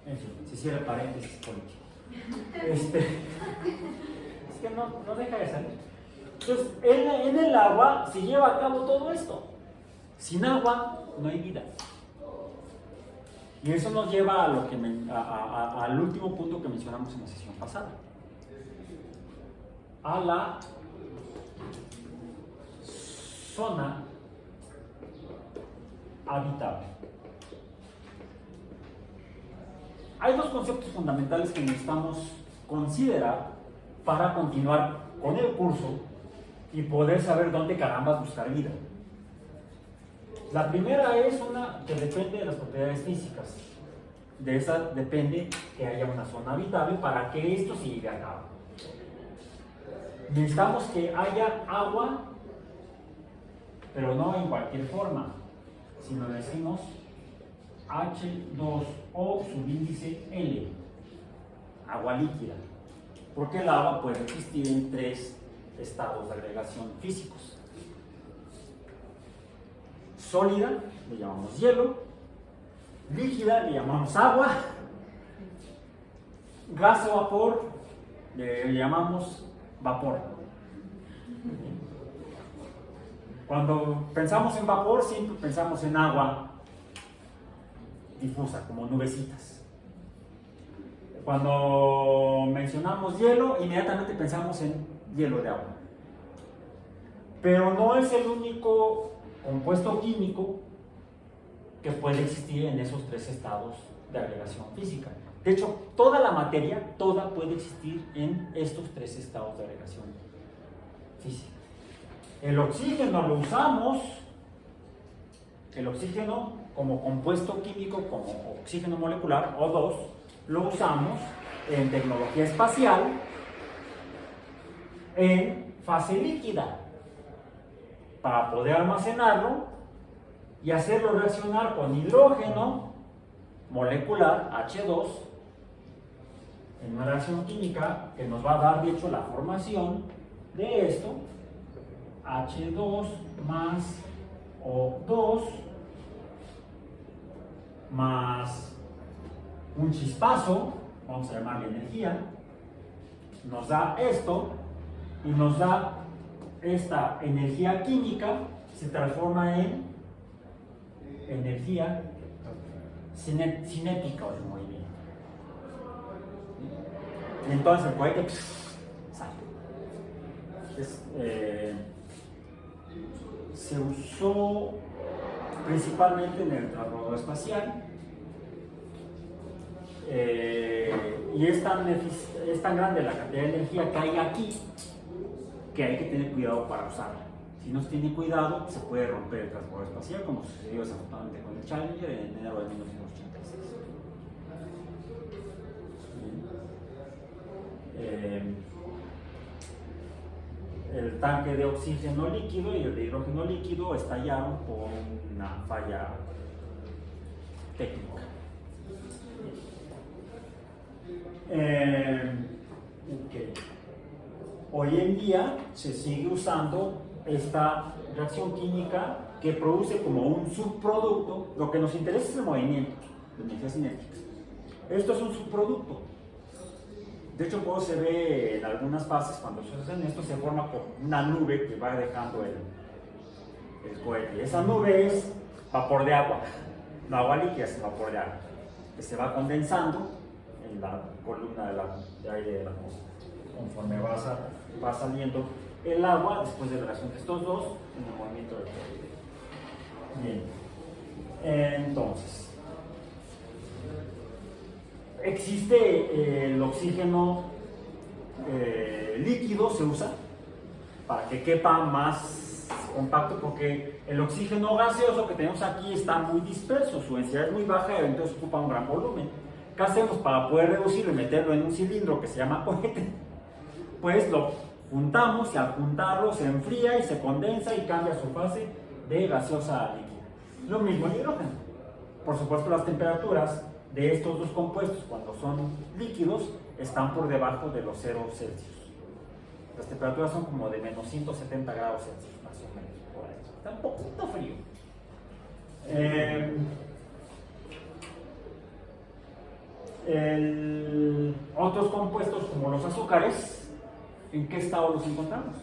En fin, si hiciera paréntesis político. Es que no deja de salir. Entonces, en el agua se lleva a cabo todo esto. Sin agua no hay vida. Y eso nos lleva al último punto que mencionamos en la sesión pasada. A la zona habitable. Hay dos conceptos fundamentales que necesitamos considerar para continuar con el curso y poder saber dónde carambas buscar vida. La primera es una que depende de las propiedades físicas. De esa depende que haya una zona habitable para que esto se lleve a cabo. Necesitamos que haya agua, pero no en cualquier forma, sino decimos H2O subíndice L, agua líquida, porque el agua puede existir en 3 estados de agregación físicos. Sólida le llamamos hielo, líquida le llamamos agua, gas o vapor le llamamos vapor. Cuando pensamos en vapor siempre pensamos en agua difusa, como nubecitas. Cuando mencionamos hielo, inmediatamente pensamos en hielo de agua. Pero no es el único compuesto químico que puede existir en esos 3 estados de agregación física. De hecho, toda la materia, toda puede existir en estos 3 estados de agregación física. El oxígeno lo usamos, el oxígeno como compuesto químico, como oxígeno molecular, O2, lo usamos en tecnología espacial en fase líquida para poder almacenarlo y hacerlo reaccionar con hidrógeno molecular H2 en una reacción química que nos va a dar, de hecho, la formación de esto, H2 más O2 más un chispazo, vamos a llamarle energía, nos da esto y nos da esta energía química, se transforma en energía cinética o de movimiento. Entonces el cohete sale. Se usó principalmente en el transbordador espacial. Y es tan grande la cantidad de energía que hay aquí que hay que tener cuidado para usarla. Si no se tiene cuidado, se puede romper el transbordador espacial, como sucedió desafortunadamente con el Challenger en enero de 1986. El tanque de oxígeno líquido y el de hidrógeno líquido estallaron por una falla técnica. Okay. Hoy en día se sigue usando esta reacción química que produce como un subproducto. Lo que nos interesa es el movimiento de energía cinética. Esto es un subproducto. De hecho, como se ve en algunas fases, cuando se hacen esto, se forma como una nube que va dejando el cohete. Y esa nube es vapor de agua, no agua líquida, es vapor de agua, que se va condensando en la columna de aire de la atmósfera. Conforme va saliendo el agua, después de la reacción de estos dos, en el movimiento del cohete. Bien, entonces, existe el oxígeno líquido, se usa para que quepa más compacto, porque el oxígeno gaseoso que tenemos aquí está muy disperso, su densidad es muy baja y entonces ocupa un gran volumen. ¿Qué hacemos para poder reducirlo y meterlo en un cilindro que se llama cohete? Pues lo juntamos y al juntarlo se enfría y se condensa y cambia su fase de gaseosa a líquida. Lo mismo el hidrógeno. Por supuesto, las temperaturas de estos dos compuestos cuando son líquidos están por debajo de los 0 Celsius. Las temperaturas son como de menos 170 grados Celsius, más o menos, por ahí. Está un poquito frío. Otros compuestos como los azúcares, ¿en qué estado los encontramos?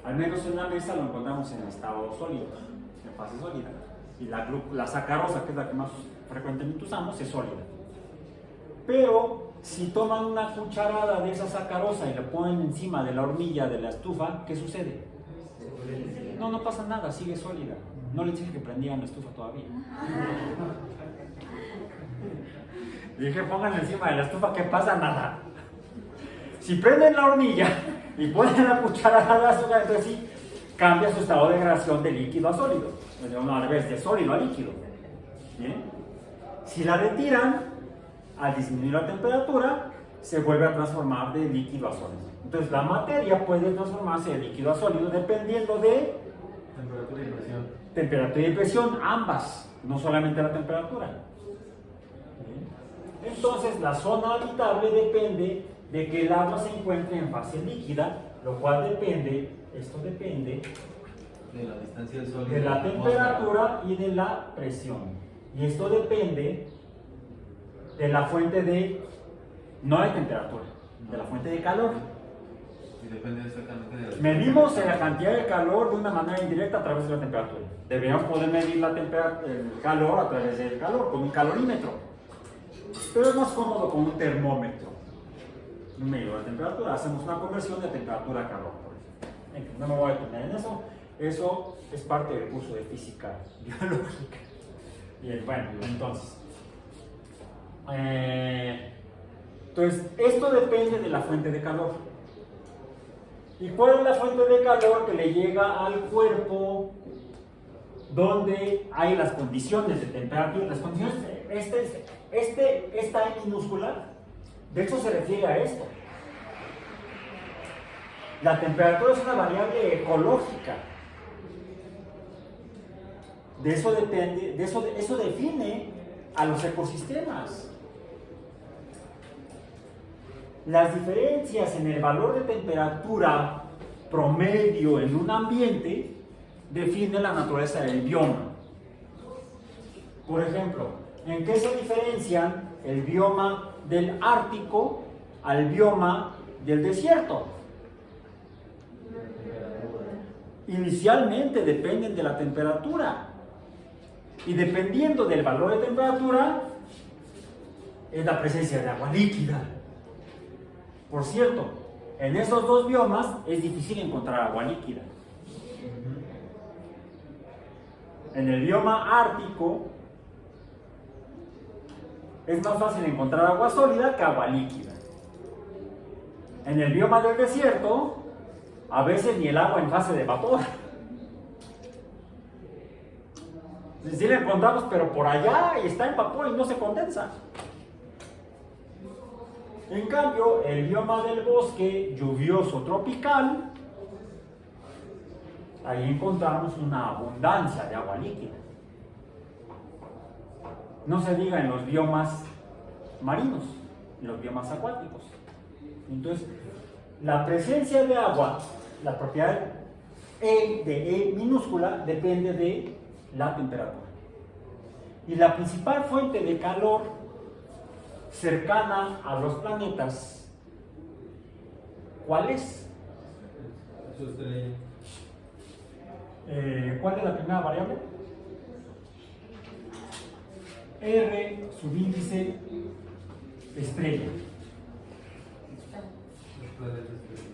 Al menos en la mesa lo encontramos en estado sólido, en fase sólida. Y la sacarosa, que es la que más frecuentemente usamos, es sólida. Pero si toman una cucharada de esa sacarosa y la ponen encima de la hornilla de la estufa, ¿qué sucede? No pasa nada, sigue sólida. No les dije que prendían la estufa todavía. Dije, pongan encima de la estufa, que pasa nada. Si prenden la hornilla y ponen la cucharada de azúcar, entonces sí cambia su estado de degradación de líquido a sólido. No, al revés, de sólido a líquido. ¿Bien? Si la retiran, al disminuir la temperatura, se vuelve a transformar de líquido a sólido. Entonces la materia puede transformarse de líquido a sólido dependiendo de temperatura y presión. Temperatura y presión, ambas, no solamente la temperatura. ¿Bien? Entonces la zona habitable depende de que el agua se encuentre en fase líquida, lo cual depende de la distancia del sol, de la temperatura y de la presión. Y esto depende de la fuente no de temperatura, de la fuente de calor. Y depende exactamente de la Medimos la cantidad de calor de una manera indirecta a través de la temperatura. Deberíamos poder medir el calor a través del calor, con un calorímetro. Pero es más cómodo con un termómetro. Un medidor de temperatura. Hacemos una conversión de temperatura a calor. No me voy a detener en eso. Eso es parte del curso de física biológica. Bien, bueno, entonces. Entonces, esto depende de la fuente de calor. ¿Y cuál es la fuente de calor que le llega al cuerpo donde hay las condiciones de temperatura? Las condiciones, esta E minúscula, de hecho se refiere a esto. La temperatura es una variable ecológica. De eso depende, eso define a los ecosistemas. Las diferencias en el valor de temperatura promedio en un ambiente definen la naturaleza del bioma. Por ejemplo, ¿en qué se diferencian el bioma del Ártico al bioma del desierto? Inicialmente dependen de la temperatura. Y dependiendo del valor de temperatura, es la presencia de agua líquida. Por cierto, en esos dos biomas es difícil encontrar agua líquida. En el bioma ártico es más fácil encontrar agua sólida que agua líquida. En el bioma del desierto, a veces ni el agua en fase de vapor. Sí la encontramos, pero por allá está en vapor y no se condensa. En cambio, el bioma del bosque lluvioso tropical, ahí encontramos una abundancia de agua líquida. No se diga en los biomas marinos, en los biomas acuáticos. Entonces, la presencia de agua, la propiedad E de E minúscula, depende de la temperatura. Y la principal fuente de calor cercana a los planetas, ¿cuál es? Su estrella. ¿Cuál es la primera variable? R subíndice estrella. Los planetas estrellas.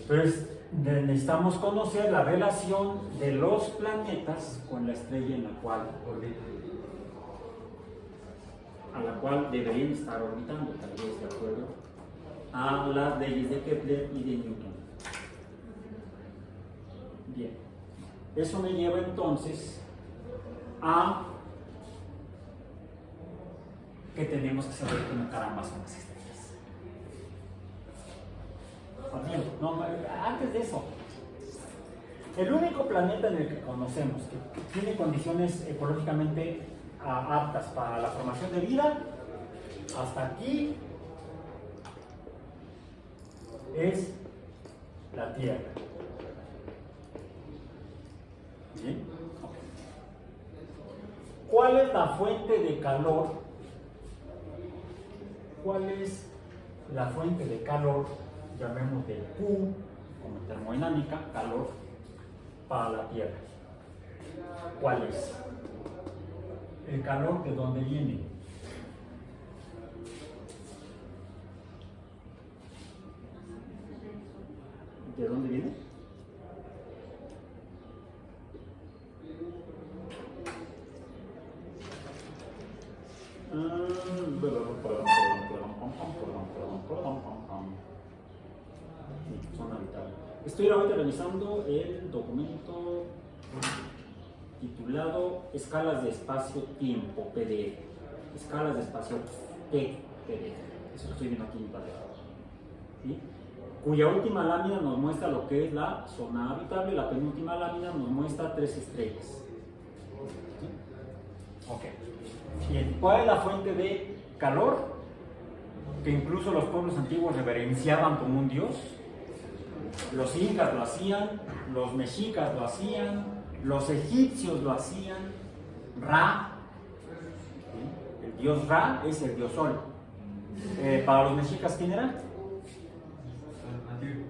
Entonces, necesitamos conocer la relación de los planetas con la estrella en la cual a la cual deberían estar orbitando, tal vez de acuerdo a las leyes de Kepler y de Newton. Bien, eso me lleva entonces a que tenemos que saber cómo caramba son las estrellas. Bien, no, antes de eso, el único planeta en el que conocemos que tiene condiciones ecológicamente aptas para la formación de vida, hasta aquí, es la Tierra. ¿Bien? Okay. ¿Cuál es la fuente de calor? ¿Cuál es la fuente de calor? Llamemos de Q, como termodinámica, calor para la Tierra. ¿Cuál es? ¿El calor de dónde viene? ¿De dónde viene? Zona habitable. Estoy ahorita revisando el documento titulado Escalas de Espacio-Tiempo, PDF. Escalas de Espacio-T, PDF. Eso lo estoy viendo aquí en pantalla. ¿Sí? Cuya última lámina nos muestra lo que es la zona habitable, la penúltima lámina nos muestra 3 estrellas. ¿Sí? Ok. Bien, ¿cuál es la fuente de calor? Que incluso los pueblos antiguos reverenciaban como un dios. Los incas lo hacían, los mexicas lo hacían, los egipcios lo hacían. Ra, ¿sí? El dios Ra es el dios sol. Para los mexicas, ¿quién era?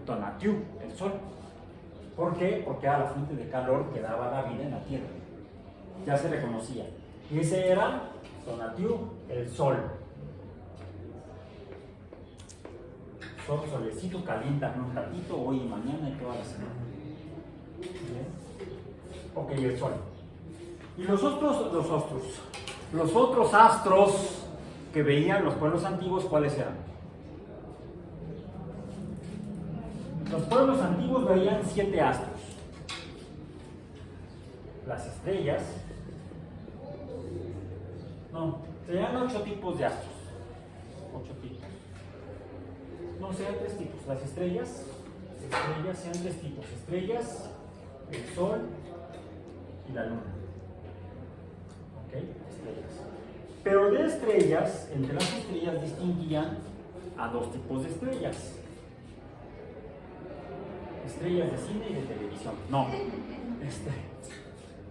Tonatiuh, el sol. ¿Por qué? Porque era la fuente de calor que daba la vida en la tierra. Ya se reconocía. Y ese era Tonatiuh, el sol. Sol, solecito, calientan un ratito, hoy y mañana y toda la semana. ¿Bien? Ok, el sol. Y los otros astros que veían los pueblos antiguos, ¿cuáles eran? Los pueblos antiguos veían 7 astros. Las estrellas. No, serían 8 tipos de astros. 8 tipos. No, sean 3 tipos. Las estrellas sean 3 tipos. Estrellas, el sol y la luna. ¿Ok? Estrellas. Pero de estrellas, entre las estrellas distinguían a 2 tipos de estrellas. Estrellas de cine y de televisión. No.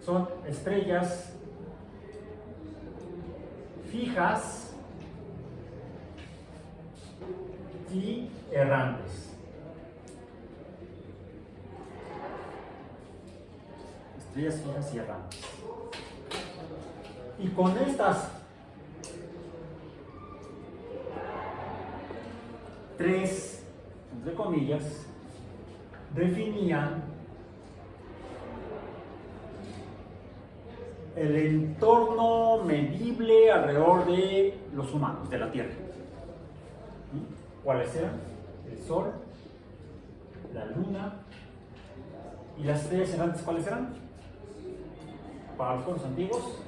Son estrellas fijas y errantes. Estrellas fijas y errantes. Y con estas 3, entre comillas, definían el entorno medible alrededor de los humanos, de la Tierra. ¿Cuáles eran? El Sol, la Luna y las estrellas errantes. ¿Cuáles eran? Para los pueblos antiguos.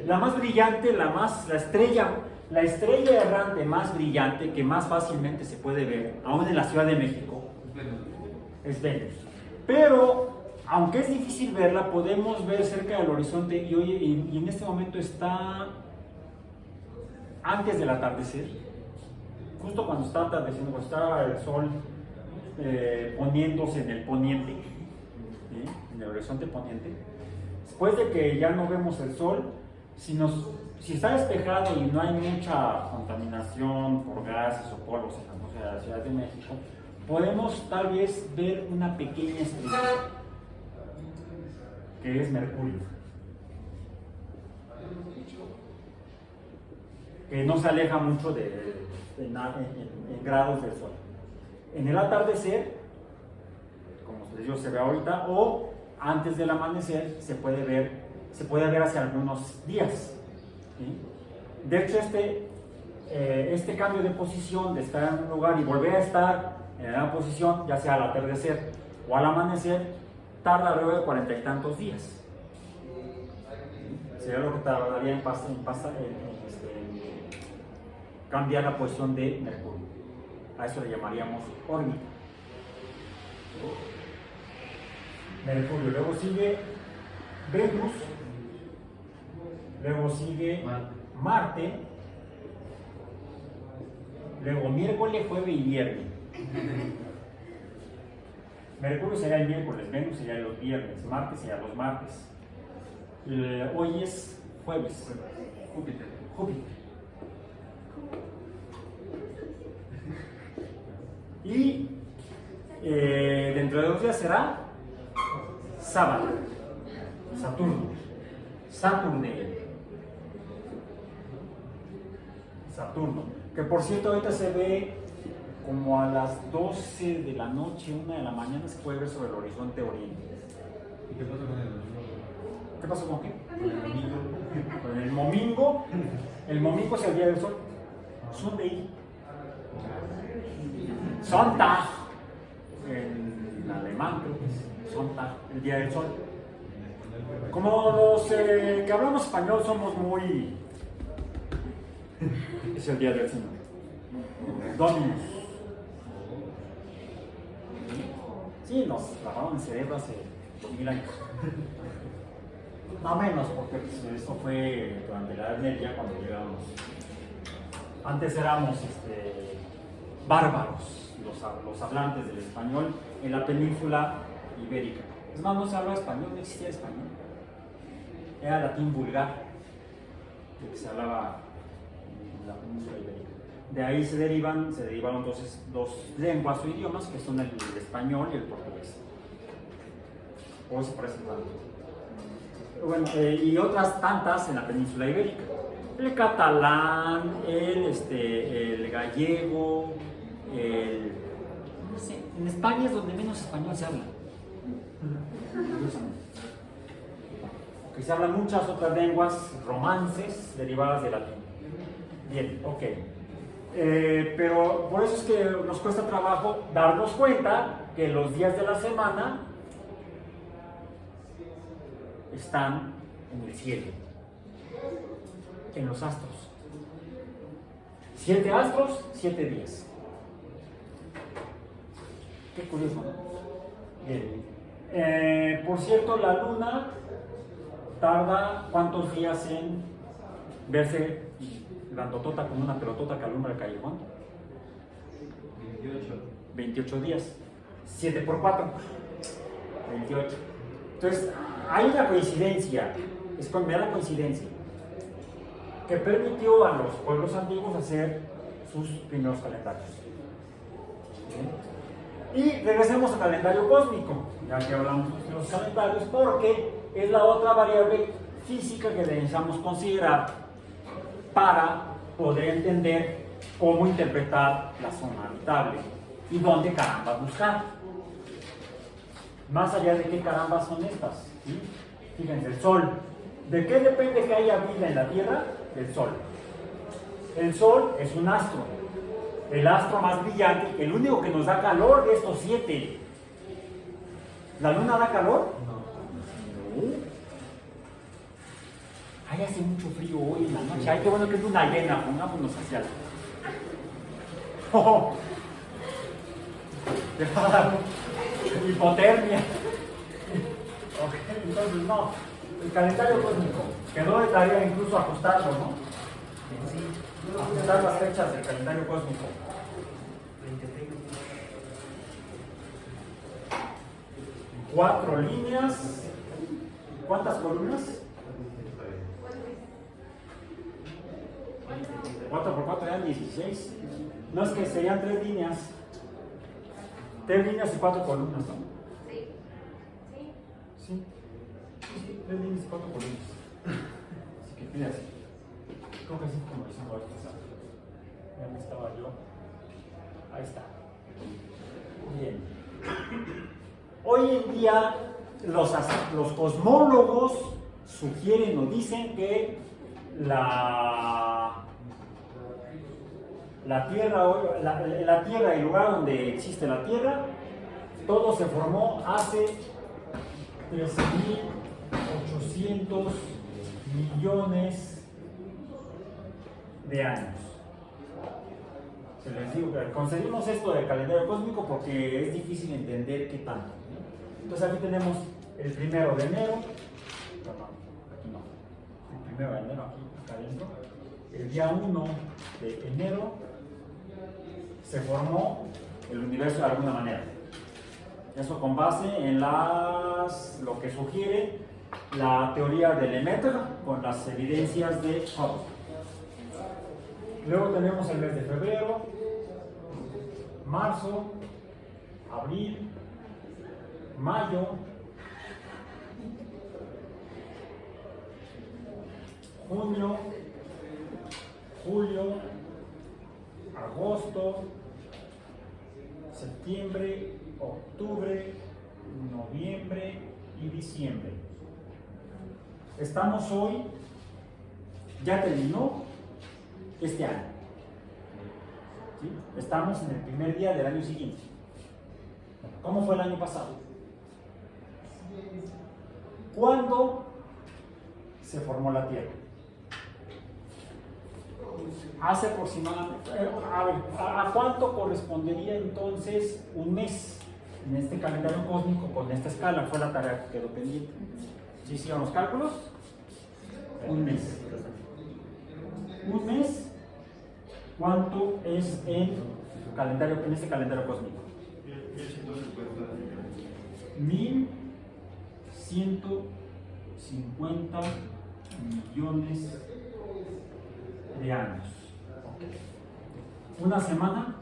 La más brillante, la estrella errante más brillante que más fácilmente se puede ver, aún en la Ciudad de México, es Venus. Pero, aunque es difícil verla, podemos ver cerca del horizonte y en este momento está antes del atardecer, justo cuando está atardeciendo, cuando está el sol poniéndose en el poniente, ¿sí? En el horizonte poniente. Después de que ya no vemos el sol, si está despejado y no hay mucha contaminación por gases o polvos en la atmósfera de la Ciudad de México, podemos tal vez ver una pequeña estrella, que es Mercurio, que no se aleja mucho en grados del sol. En el atardecer, como les digo, se ve ahorita, o antes del amanecer se puede ver hace algunos días, ¿sí? De hecho, este cambio de posición, de estar en un lugar y volver a estar en la posición, ya sea al atardecer o al amanecer, tarda alrededor de 40 y tantos días. ¿Sí? Sería lo que tardaría en cambiar la posición de Mercurio. A eso le llamaríamos órbita. Mercurio, luego sigue Venus, luego sigue Marte, luego miércoles, jueves y viernes. Mercurio sería el miércoles, Venus sería los viernes, Marte sería los martes. Hoy es jueves. Júpiter. Y dentro de 2 días será sábado, Saturno, que por cierto ahorita se ve como a las 12 de la noche, 1 de la mañana, se puede ver sobre el horizonte oriente. ¿Y qué pasa con el domingo? ¿Qué pasó con qué? Con el domingo. Con el momingo. El momingo es el día del sol. Sunday. Sonntag. En alemán creo que es Sonntag, el día del sol. Como los que hablamos español somos muy... Es el día del Señor. Dominus. Sí, nos lavaron el cerebro hace 2000 años. No menos, porque pues, esto fue durante la Edad Media cuando llegamos. Antes éramos bárbaros, los hablantes del español en la península ibérica. Es más, no se hablaba español, no existía español. Era latín vulgar, que se hablaba en la península ibérica. De ahí se derivaron entonces 2 lenguas o idiomas, que son el español y el portugués. O se parecen tanto. Bueno, y otras tantas en la península ibérica. El catalán, el gallego, no sé, en España es donde menos español se habla. Que se hablan muchas otras lenguas, romances, derivadas del latín. Bien, ok. Pero por eso es que nos cuesta trabajo darnos cuenta que los días de la semana están en el cielo, en los astros. 7 astros, 7 días. Qué curioso, ¿no? Bien. Por cierto, la luna tarda ¿cuántos días en verse grandotota como una pelotota que alumbra el callejón? 28 días. 7 por 4. 28. Entonces, hay una coincidencia, es mera coincidencia, que permitió a los pueblos antiguos hacer sus primeros calendarios. ¿Sí? Y regresemos al calendario cósmico, ya que hablamos de los calendarios, porque es la otra variable física que necesitamos considerar para poder entender cómo interpretar la zona habitable y dónde caramba buscar. Más allá de qué carambas son estas, ¿sí? Fíjense, el Sol. ¿De qué depende que haya vida en la Tierra? Del Sol. El Sol es un astro. El astro más brillante, el único que nos da calor de estos 7. ¿La Luna da calor? No. Ay, hace mucho frío hoy en la noche. Ay, qué bueno que es luna llena. Pongámonos hacia la... Oh. Hipotermia. Ok, entonces no. El calendario cósmico quedó de tarea incluso ajustarlo, ¿no? Sí. Ajustar las fechas del calendario cósmico. 4 líneas. ¿Cuántas columnas? 4 por 4 eran 16. No, es que serían 3 líneas. 3 líneas y 4 columnas, ¿no? Sí. 3 líneas y 4 columnas. Así que fíjate. Creo que sí, como hicimos la vez pasada. Ya me estaba yo. Ahí está. Bien. Hoy en día los cosmólogos sugieren o dicen que la Tierra, la Tierra, el lugar donde existe la Tierra, todo se formó hace 13.800 millones de años. Se les digo que conseguimos esto del calendario cósmico porque es difícil entender qué tanto. Entonces aquí tenemos el 1 de enero, aquí no, el 1 de enero aquí acá adentro, el día 1 de enero se formó el universo de alguna manera. Eso con base en lo que sugiere la teoría de Lemaitre con las evidencias de Hubble. Luego tenemos el mes de febrero, marzo, abril, mayo, junio, julio, agosto, septiembre, octubre, noviembre y diciembre. Estamos hoy, ya terminó este año. ¿Sí? Estamos en el primer día del año siguiente. ¿Cómo fue el año pasado? ¿Cuándo se formó la Tierra? Hace aproximadamente, ¿a cuánto correspondería entonces un mes en este calendario cósmico con esta escala? Fue la tarea que quedó pendiente. ¿Sí hicieron los cálculos? Un mes. Un mes, ¿cuánto es en este calendario cósmico? 1150 millones de años. Una semana,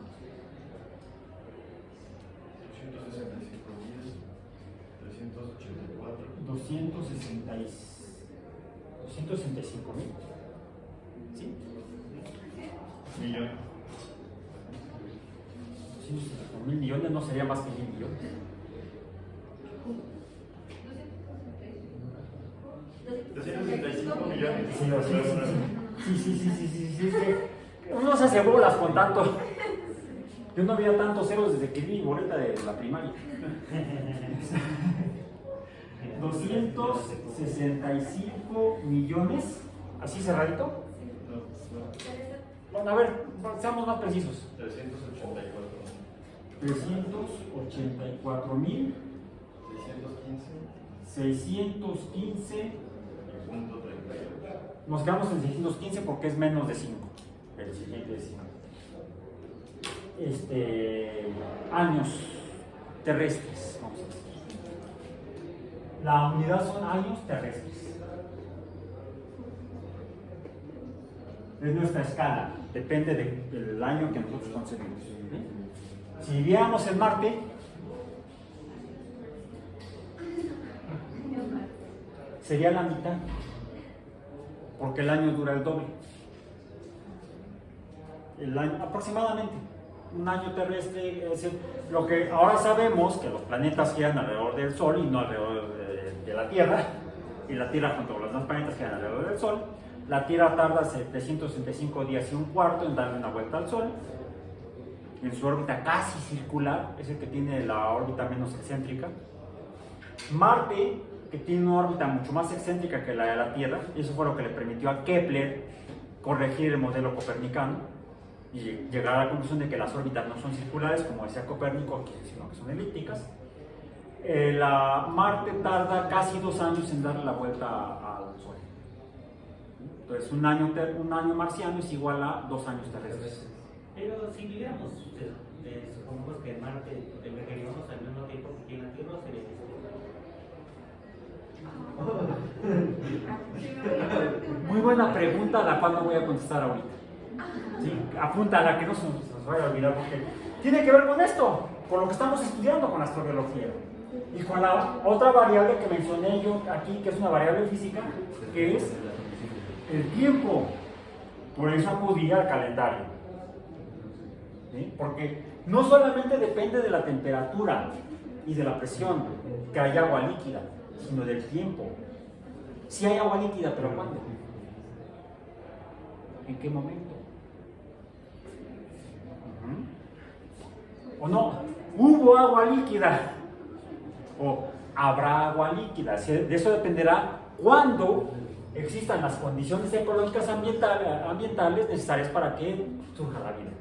265 mil. ¿Sí? Millones. 265 mil millones no sería más que 1.000 millones. 265 millones. Sí. Es que uno se hace bolas con tanto. Yo no veía tantos ceros desde que vi mi boleta de la primaria. 265 millones, así cerradito. Bueno, a ver, seamos más precisos. 384 mil 615. Nos quedamos en 615 porque es menos de 5. El siguiente es 5. Años terrestres, vamos a decir. La unidad son años terrestres. Es nuestra escala, depende del año que nosotros concebimos. Si viviéramos en Marte, sería la mitad, porque el año dura el doble. El año, aproximadamente. un año terrestre, es decir, lo que ahora sabemos que los planetas giran alrededor del Sol y no alrededor de la Tierra, y la Tierra junto con los demás planetas giran alrededor del Sol. La Tierra tarda 765 días y un cuarto en darle una vuelta al Sol, en su órbita casi circular, es el que tiene la órbita menos excéntrica. Marte, que tiene una órbita mucho más excéntrica que la de la Tierra, y eso fue lo que le permitió a Kepler corregir el modelo copernicano y llegar a la conclusión de que las órbitas no son circulares, como decía Copérnico, sino que son elípticas. Marte tarda casi 2 años en darle la vuelta al Sol. Entonces, un año marciano es igual a 2 años terrestres. Pero si viviéramos, supongamos que en Marte viviríamos al mismo tiempo que aquí en la Tierra, sería Muy buena pregunta, la cual no voy a contestar ahorita. ¿Sí? Apúntala, que no se nos vaya a olvidar, porque tiene que ver con esto, con lo que estamos estudiando con la astrobiología. Y con la otra variable que mencioné yo aquí, que es una variable física, que es el tiempo. Por eso acudí al calendario. ¿Sí? Porque no solamente depende de la temperatura y de la presión, que haya agua líquida, sino del tiempo. Si hay agua líquida, pero ¿cuándo? ¿En qué momento? ¿O no? ¿Hubo agua líquida? ¿O habrá agua líquida? De eso dependerá cuándo existan las condiciones ecológicas ambientales necesarias para que surja la vida.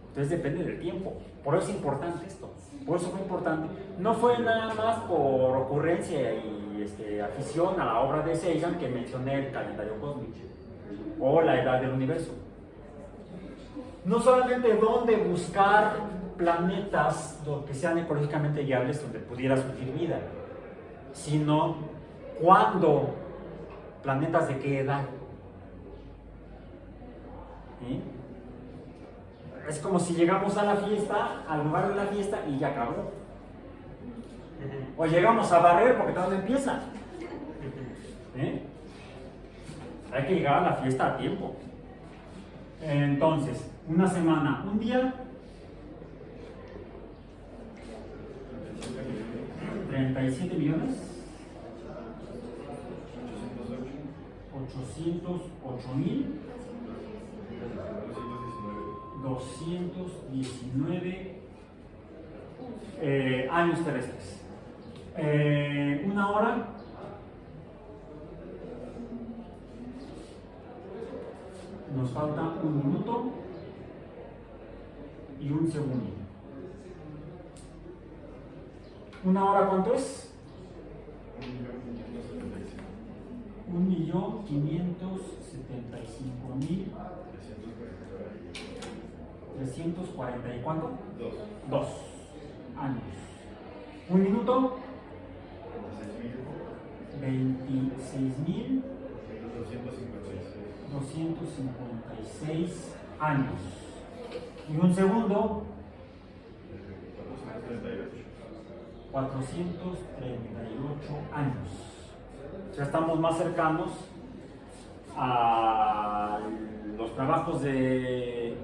Entonces depende del tiempo. Por eso es importante esto. Por eso fue importante. No fue nada más por ocurrencia y afición a la obra de Sagan que mencioné el calendario cósmico o la edad del universo. No solamente dónde buscar planetas que sean ecológicamente viables donde pudiera surgir vida, sino cuándo, planetas de qué edad. ¿Sí? Es como si llegamos a la fiesta, al lugar de la fiesta y ya acabó. O llegamos a barrer porque todavía no empieza. ¿Sí? Hay que llegar a la fiesta a tiempo. Entonces, una semana, un día, 37 millones, 808,000, 219 años terrestres. Una hora, nos falta 1 minuto y 1 segundo. ¿Una hora cuánto es? 1.575.340 y cuánto? 2 años. 1 minuto, 26.256 años. Y 1 segundo, 438 años. Ya estamos más cercanos a los trabajos de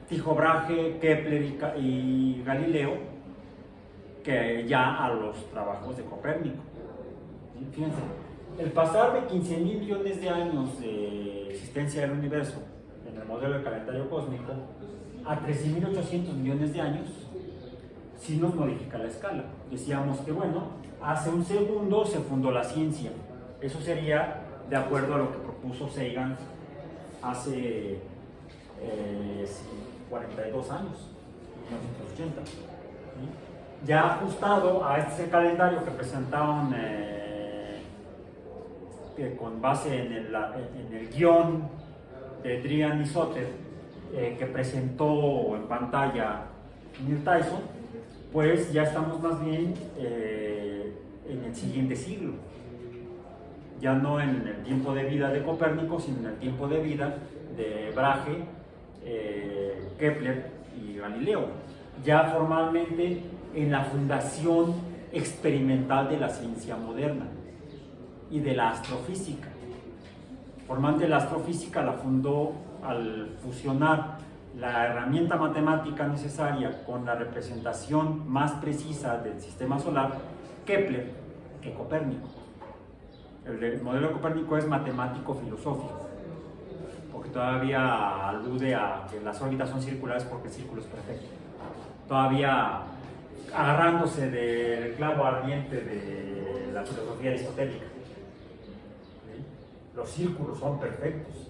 Tycho Brahe, Kepler y Galileo que ya a los trabajos de Copérnico. Fíjense, el pasar de 15.000 millones de años de existencia del universo en el modelo de calendario cósmico a 13.800 millones de años sí nos modifica la escala. Decíamos que bueno, hace 1 segundo se fundó la ciencia. Eso sería de acuerdo a lo que propuso Sagan hace 42 años, 1980. ¿Sí? Ya ajustado a este calendario que presentaron con base en el guión de Drian y Soter que presentó en pantalla Neil Tyson, pues ya estamos más bien en el siguiente siglo. Ya no en el tiempo de vida de Copérnico, sino en el tiempo de vida de Brahe, Kepler y Galileo. Ya formalmente en la fundación experimental de la ciencia moderna y de la astrofísica. Formalmente la astrofísica la fundó al fusionar la herramienta matemática necesaria con la representación más precisa del sistema solar, Kepler, que Copérnico. El modelo de Copérnico es matemático-filosófico, porque todavía alude a que las órbitas son circulares porque el círculo es perfecto. Todavía agarrándose del clavo ardiente de la filosofía aristotélica. ¿Sí? Los círculos son perfectos.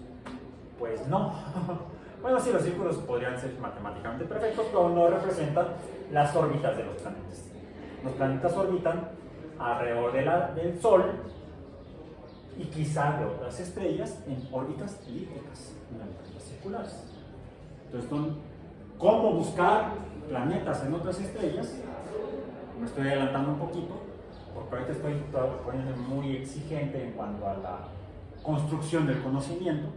Pues no. Bueno, sí, los círculos podrían ser matemáticamente perfectos, pero no representan las órbitas de los planetas. Los planetas orbitan alrededor del Sol y quizá de otras estrellas en órbitas elípticas, en órbitas circulares. Entonces, ¿cómo buscar planetas en otras estrellas? Me estoy adelantando un poquito, porque ahorita estoy poniendo muy exigente en cuanto a la construcción del conocimiento.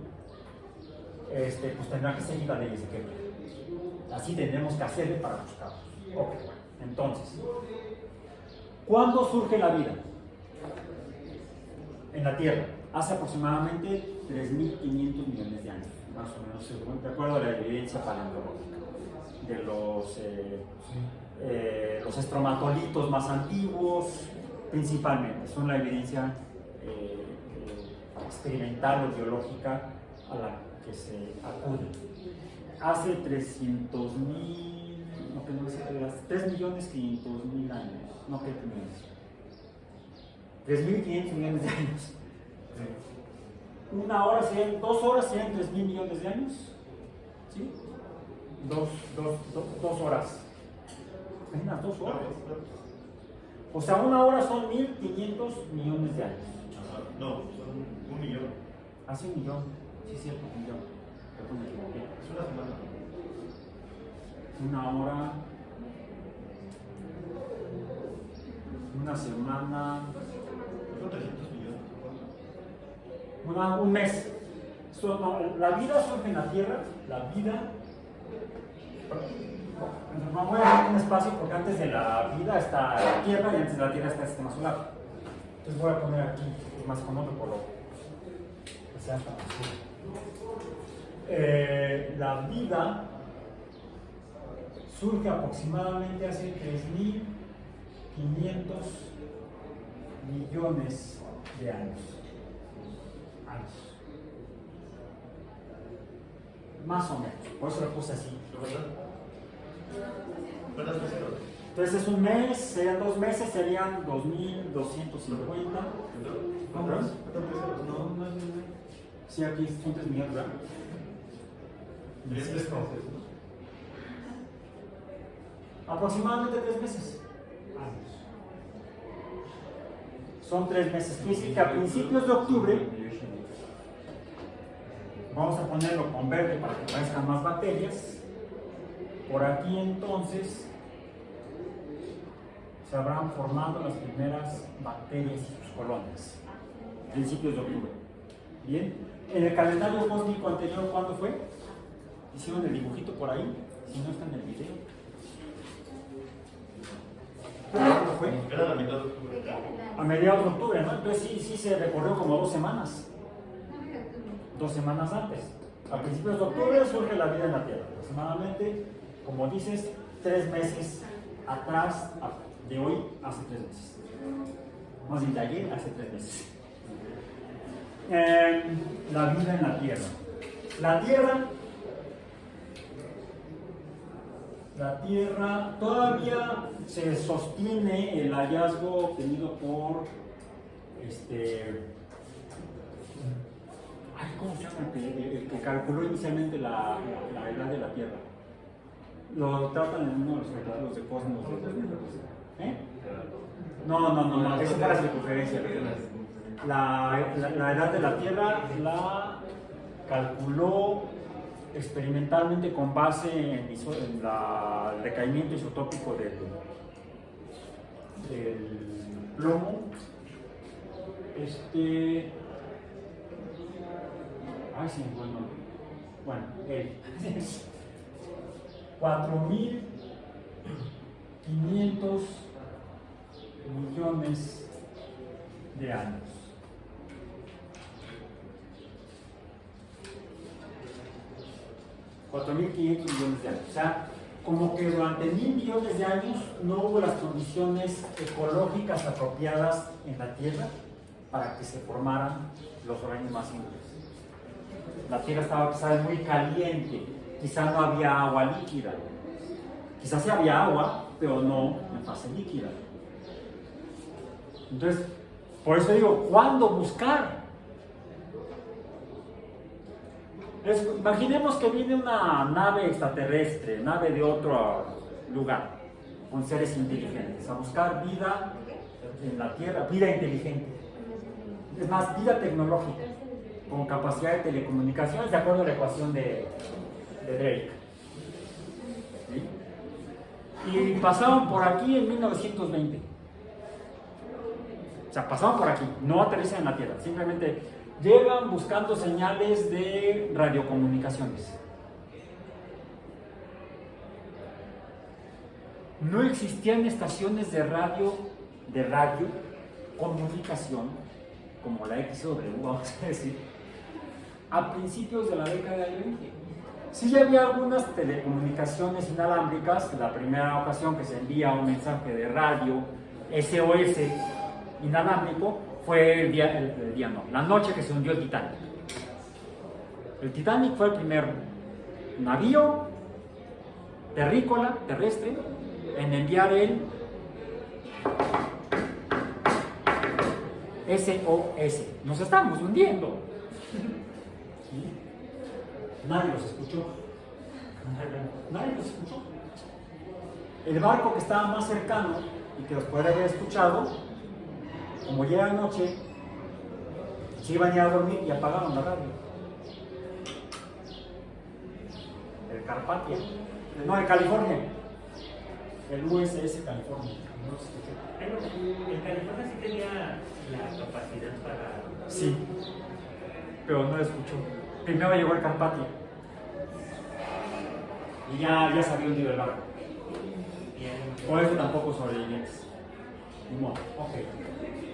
Pues tendrá que seguir las leyes de Kepler. Así tendremos que hacerle para buscarlos. Ok, entonces, ¿cuándo surge la vida en la Tierra? Hace aproximadamente 3.500 millones de años, más o menos, de acuerdo a la evidencia paleontológica de los estromatolitos más antiguos, principalmente, son la evidencia experimental o biológica a la que se acude. Hace 300.000, no, 3.500.000 años, no, ¿qué millones? 3.500 millones de años. Una hora serían, 2 horas serían 3.000 millones de años. ¿Sí? 2 horas. Apenas 2 horas. O sea, una hora son 1.500 millones de años. No, son 1 millón. Hace 1 millón. Sí, es cierto, 1 millón. Perdón, me equivoqué. Es una semana. Una hora. Una semana. Son 300 millones. Un mes. La vida surge en la Tierra. La vida. No voy a dar un espacio porque antes de la vida está la Tierra y antes de la Tierra está el sistema solar. Entonces voy a poner aquí más con otro color. Que sea tan azul. La vida surge aproximadamente hace 3.500 millones de años. Más o menos, por eso lo puse así. ¿Cuántas veces? Entonces es un mes, serían 2 meses, serían 2.250. ¿Cuántas? No, no es un mes. Sí, aquí son 3 millones, ¿verdad? 10 meses. Aproximadamente 3 meses. Son 3 meses. Quiere decir que a principios de octubre, vamos a ponerlo con verde para que parezcan más bacterias. Por aquí entonces se habrán formado las primeras bacterias y sus colonias. Principios de octubre. Bien. En el calendario cósmico anterior, ¿cuándo fue? Hicieron el dibujito por ahí, si no está en el video. ¿Cuándo fue? Era la mitad de octubre. A mediados de octubre, ¿no? Entonces sí se recorrió como 2 semanas. 2 semanas antes. A principios de octubre surge la vida en la Tierra. Aproximadamente, como dices, 3 meses atrás, de hoy, hace 3 meses. Más bien de ayer, hace 3 meses. La vida en la Tierra. La Tierra todavía se sostiene el hallazgo obtenido por ¿cómo se llama? El que calculó inicialmente la edad de la Tierra. Lo tratan en uno de los capítulos de Cosmos. No, eso para su conferencia. La edad de la Tierra la calculó experimentalmente con base en el decaimiento isotópico del plomo. Bueno, 4.500 millones de años. 4.500 millones de años. O sea, como que durante 1.000 millones de años no hubo las condiciones ecológicas apropiadas en la Tierra para que se formaran los organismos más simples. La Tierra estaba quizás muy caliente, quizás no había agua líquida, quizás sí había agua, pero no en fase líquida. Entonces, por eso digo, ¿cuándo buscar? Imaginemos que viene una nave extraterrestre, nave de otro lugar, con seres inteligentes, a buscar vida en la Tierra, vida inteligente. Es más, vida tecnológica, con capacidad de telecomunicaciones, de acuerdo a la ecuación de Drake. ¿Sí? Y pasaban por aquí en 1920. O sea, pasaban por aquí, no aterrizan en la Tierra, simplemente llegan buscando señales de radiocomunicaciones. No existían estaciones de radio comunicación, como la XW, vamos a decir, a principios de la década del 20. Sí ya había algunas telecomunicaciones inalámbricas. La primera ocasión que se envía un mensaje de radio SOS inalámbrico fue la noche que se hundió el Titanic. El Titanic fue el primer navío terrestre en enviar el SOS. Nos estamos hundiendo. ¿Sí? Nadie los escuchó. Nadie los escuchó. El barco que estaba más cercano y que los puede haber escuchado, como llega de noche, se iban a ir a dormir y apagaron la radio. El Carpathia. No, el California. El USS California. No se escuchó. En California sí tenía la capacidad para... Sí, pero no lo escuchó. Primero llegó el Carpathia. Y ya se había hundido el barco. Por eso tampoco sobrevivientes. Ni modo. Ok.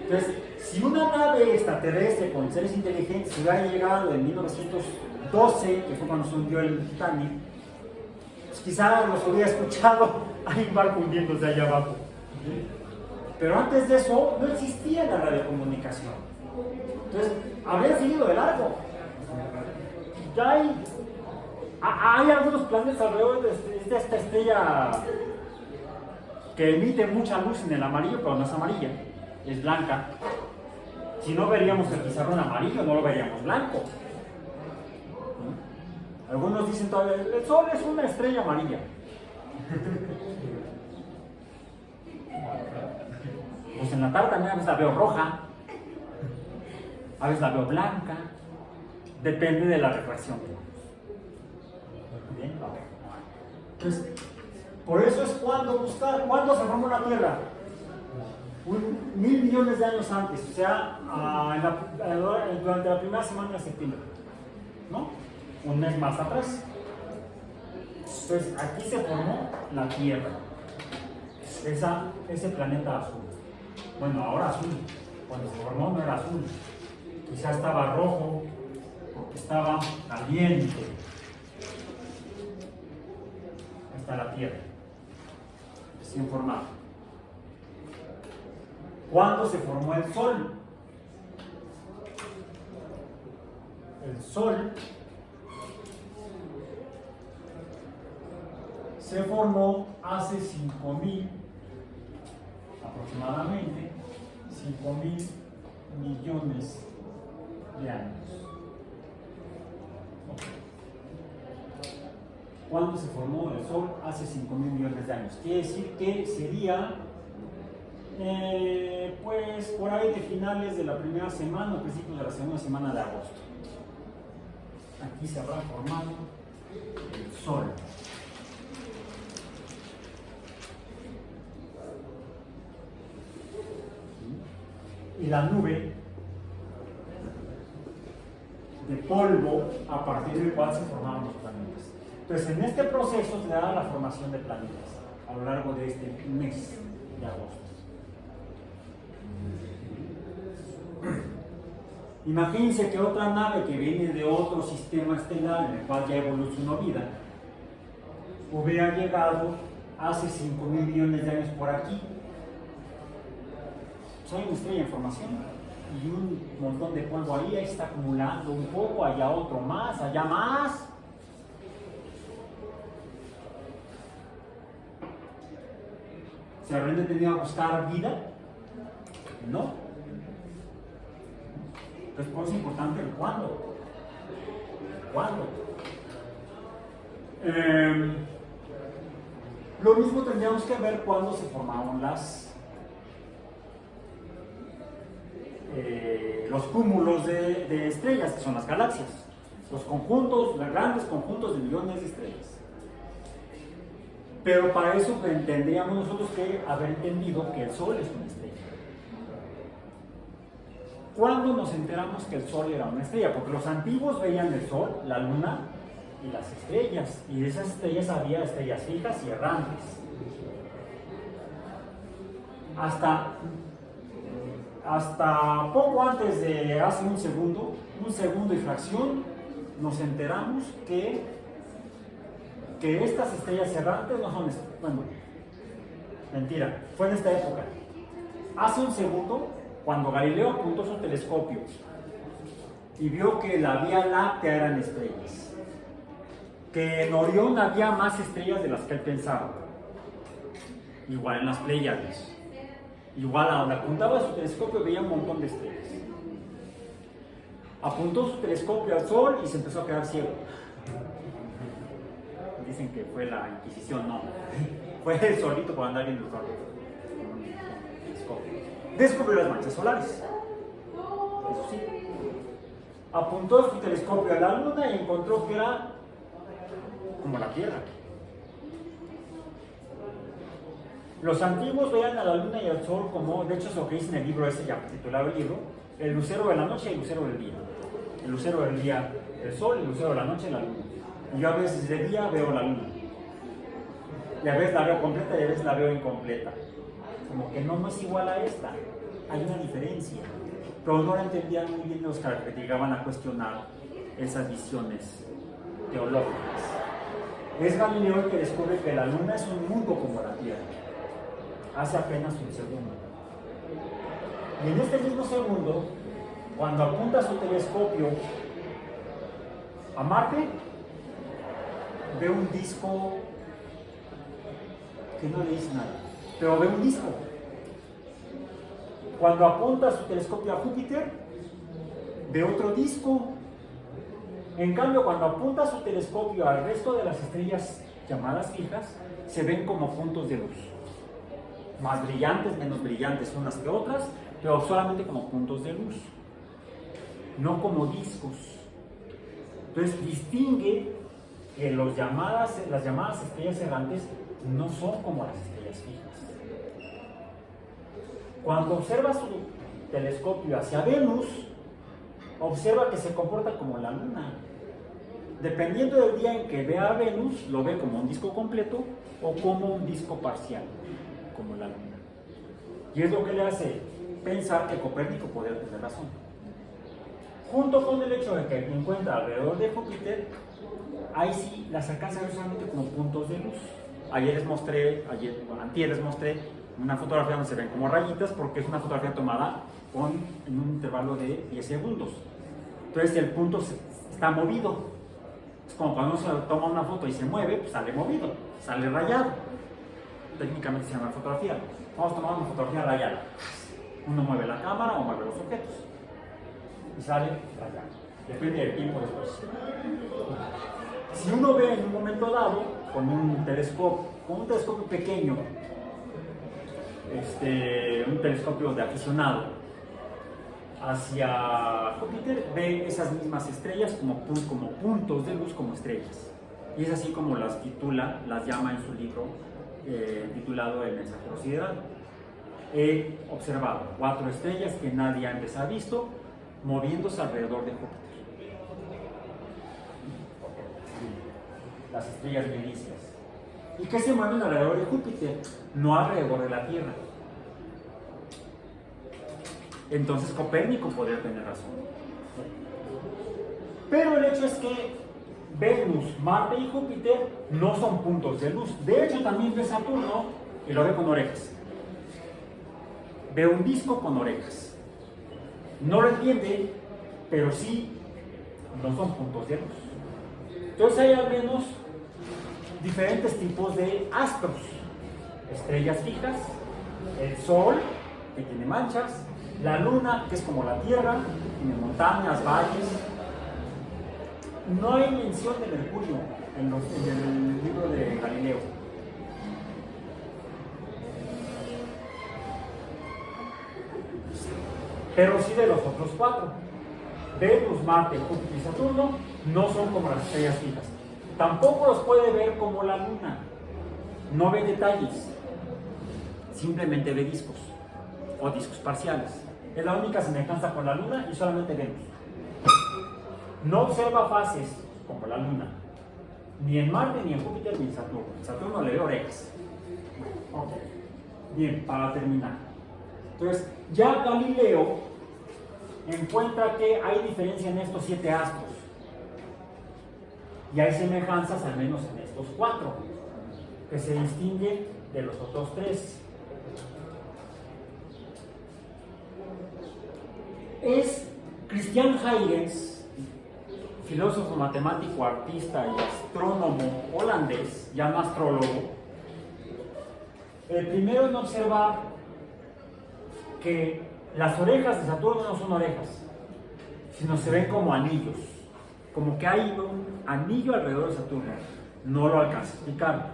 Entonces, si una nave extraterrestre con seres inteligentes hubiera llegado en 1912, que fue cuando se hundió el Titanic, pues quizá los hubiera escuchado. Hay un barco hundiéndose allá abajo. Pero antes de eso no existía la radiocomunicación. Entonces, habría seguido de largo. Ya hay algunos planetas alrededor de esta estrella que emite mucha luz en el amarillo, pero no es amarilla, es blanca. Si no veríamos el pizarrón amarillo, no lo veríamos blanco. Algunos dicen todavía, el Sol es una estrella amarilla. Pues en la tarde también a veces la veo roja, a veces la veo blanca, depende de la refracción. Bien, entonces, por eso es cuando buscar, ¿cuándo se formó la Tierra? 1.000 millones de años antes, o sea, durante la primera semana de septiembre, ¿no? Un mes más atrás. Entonces, aquí se formó la Tierra, ese planeta azul. Bueno, ahora azul. Cuando se formó no era azul, quizá estaba rojo, porque estaba caliente. Ahí está la Tierra, recién formada. ¿Cuándo se formó el Sol? El Sol se formó hace 5.000, aproximadamente 5.000 millones de años. ¿Cuándo se formó el Sol? Hace 5.000 millones de años. Quiere decir que sería pues por ahí de finales de la primera semana o principios de la segunda semana de agosto. Aquí se habrá formado el Sol. Y la nube de polvo a partir del cual se formaron los planetas. Entonces, en este proceso se da la formación de planetas a lo largo de este mes de agosto. Imagínense que otra nave que viene de otro sistema estelar en el cual ya evolucionó vida, hubiera llegado hace 5.000 millones de años por aquí. Pues hay una estrella en formación y un montón de polvo ahí está acumulando un poco, allá otro más, allá más. ¿Se habrán detenido a buscar vida? No. Entonces, por eso es importante el cuándo. ¿Cuándo? Lo mismo tendríamos que ver cuándo se formaron los cúmulos de estrellas, que son las galaxias. Los conjuntos, los grandes conjuntos de millones de estrellas. Pero para eso tendríamos nosotros que haber entendido que el Sol es una estrella. ¿Cuándo nos enteramos que el Sol era una estrella? Porque los antiguos veían el Sol, la Luna y las estrellas. Y de esas estrellas había estrellas fijas y errantes. Hasta poco antes de hace un segundo y fracción, nos enteramos que estas estrellas errantes no son, bueno, mentira, fue en esta época. Hace un segundo, cuando Galileo apuntó su telescopio y vio que la Vía Láctea eran estrellas, que en Orión había más estrellas de las que él pensaba, igual en las Pléyades, igual a donde apuntaba su telescopio veía un montón de estrellas. Apuntó su telescopio al Sol y se empezó a quedar ciego. Dicen que fue la Inquisición, no, fue el solito por andar viendo el Sol. Descubrió las manchas solares, eso sí. Apuntó su telescopio a la Luna y encontró que era como la Tierra. Los antiguos veían a la Luna y al Sol como, de hecho es lo que dice en el libro ese ya titulado el libro, el lucero de la noche y el lucero del día. El lucero del día el Sol, el lucero de la noche la Luna. Y yo a veces de día veo la Luna. Y a veces la veo completa y a veces la veo incompleta. Como que no es igual a esta. Hay una diferencia. Pero no la entendían muy bien los que llegaban a cuestionar esas visiones teológicas. Es Galileo el que descubre que la Luna es un mundo como la Tierra. Hace apenas un segundo. Y en este mismo segundo, cuando apunta su telescopio a Marte, ve un disco que no le dice nada, pero ve un disco. Cuando apunta su telescopio a Júpiter, ve otro disco. En cambio, cuando apunta su telescopio al resto de las estrellas llamadas fijas, se ven como puntos de luz. Más brillantes, menos brillantes unas que otras, pero solamente como puntos de luz, no como discos. Entonces distingue que las llamadas estrellas errantes no son como las estrellas fijas. Cuando observa su telescopio hacia Venus, observa que se comporta como la Luna. Dependiendo del día en que vea a Venus, lo ve como un disco completo o como un disco parcial, como la Luna. Y es lo que le hace pensar que Copérnico podría tener razón. Junto con el hecho de que encuentra alrededor de Júpiter, ahí sí las alcanza a ver solamente como puntos de luz. Antier les mostré una fotografía donde se ven como rayitas porque es una fotografía tomada en un intervalo de 10 segundos. Entonces el punto está movido. Es como cuando uno se toma una foto y se mueve, pues sale movido, sale rayado. Técnicamente se llama fotografía. Vamos a tomar una fotografía rayada. Uno mueve la cámara o mueve los objetos y sale rayado. Depende del tiempo después. Si uno ve en un momento dado con un telescopio pequeño, un telescopio de aficionado, hacia Júpiter, ve esas mismas estrellas como puntos de luz, como estrellas. Y es así como las llama en su libro titulado El mensajero sideral. He observado 4 estrellas que nadie antes ha visto moviéndose alrededor de Júpiter. Las estrellas medicias. ¿Y qué se mueven alrededor de Júpiter? No alrededor de la Tierra. Entonces Copérnico podría tener razón. Pero el hecho es que Venus, Marte y Júpiter no son puntos de luz. De hecho, también ve Saturno y lo ve con orejas. Ve un disco con orejas. No lo entiende, pero sí no son puntos de luz. Entonces hay al menos diferentes tipos de astros. Estrellas fijas, el Sol, que tiene manchas, la Luna, que es como la Tierra, tiene montañas, valles. No hay mención de Mercurio en el libro de Galileo. Pero sí de los otros cuatro. Venus, Marte, Júpiter y Saturno no son como las estrellas fijas. Tampoco los puede ver como la Luna. No ve detalles. Simplemente ve discos o discos parciales. Es la única semejanza con la Luna y solamente Venus. No observa fases como la Luna, ni en Marte, ni en Júpiter, ni en Saturno. Saturno le ve orejas. Okay. Bien, para terminar. Entonces, ya Galileo encuentra que hay diferencia en estos 7 astros. Y hay semejanzas al menos en estos 4, que se distinguen de los otros 3. Es Christian Huygens, filósofo, matemático, artista y astrónomo holandés, ya no astrólogo, el primero en observar que las orejas de Saturno no son orejas, sino se ven como anillos, como que hay un anillo alrededor de Saturno. No lo alcanza a explicar.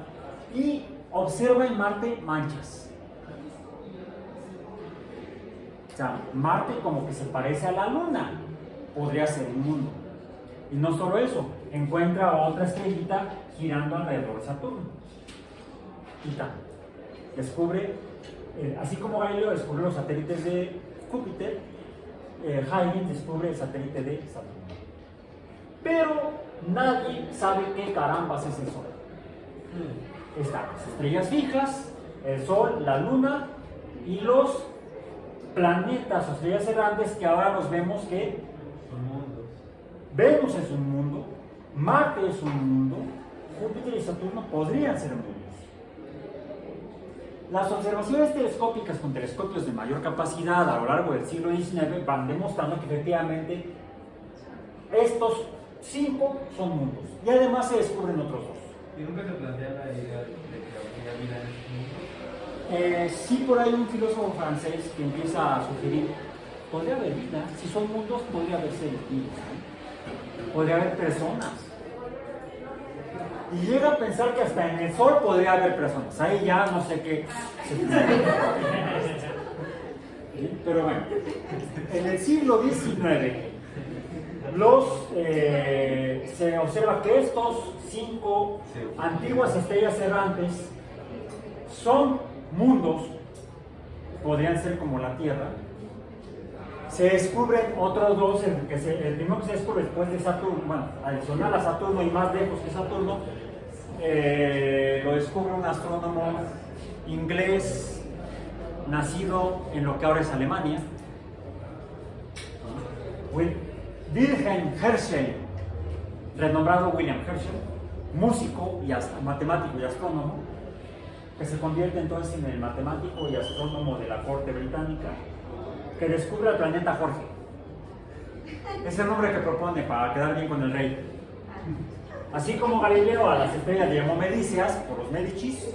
Y observa en Marte manchas. O sea, Marte como que se parece a la Luna, podría ser un mundo. Y no solo eso, encuentra otra estrellita girando alrededor de Saturno. Y tal. Descubre, así como Galileo descubre los satélites de Júpiter, Huygens descubre el satélite de Saturno. Pero nadie sabe qué carambas es el Sol. Están las estrellas fijas, el Sol, la Luna y los planetas o estrellas errantes que ahora los vemos que Son mundos. Venus es un mundo, Marte es un mundo, Júpiter y Saturno podrían ser mundos. Las observaciones telescópicas con telescopios de mayor capacidad a lo largo del siglo XIX van demostrando que efectivamente estos 5 son mundos y además se descubren otros 2. ¿Y nunca se plantea la idea de que habría vida en este mundo? Sí, por ahí un filósofo francés que empieza a sugerir, podría haber vida, si son mundos podría haber seres vivos, ¿no? Podría haber personas. Y llega a pensar que hasta en el Sol podría haber personas. Ahí ya no sé qué. Pero bueno, en el siglo XIX se observa que estos 5 antiguas estrellas errantes son mundos, podrían ser como la Tierra. Se descubren otros 2, el primero que se descubre después de Saturno, bueno, adicional a Saturno y más lejos que Saturno, lo descubre un astrónomo inglés nacido en lo que ahora es Alemania, Wilhelm Herschel, renombrado William Herschel, músico y matemático y astrónomo, que se convierte entonces en el matemático y astrónomo de la corte británica, que descubre el planeta Jorge. Es el nombre que propone para quedar bien con el rey. Así como Galileo a las estrellas le llamó Medicias por los Medicis,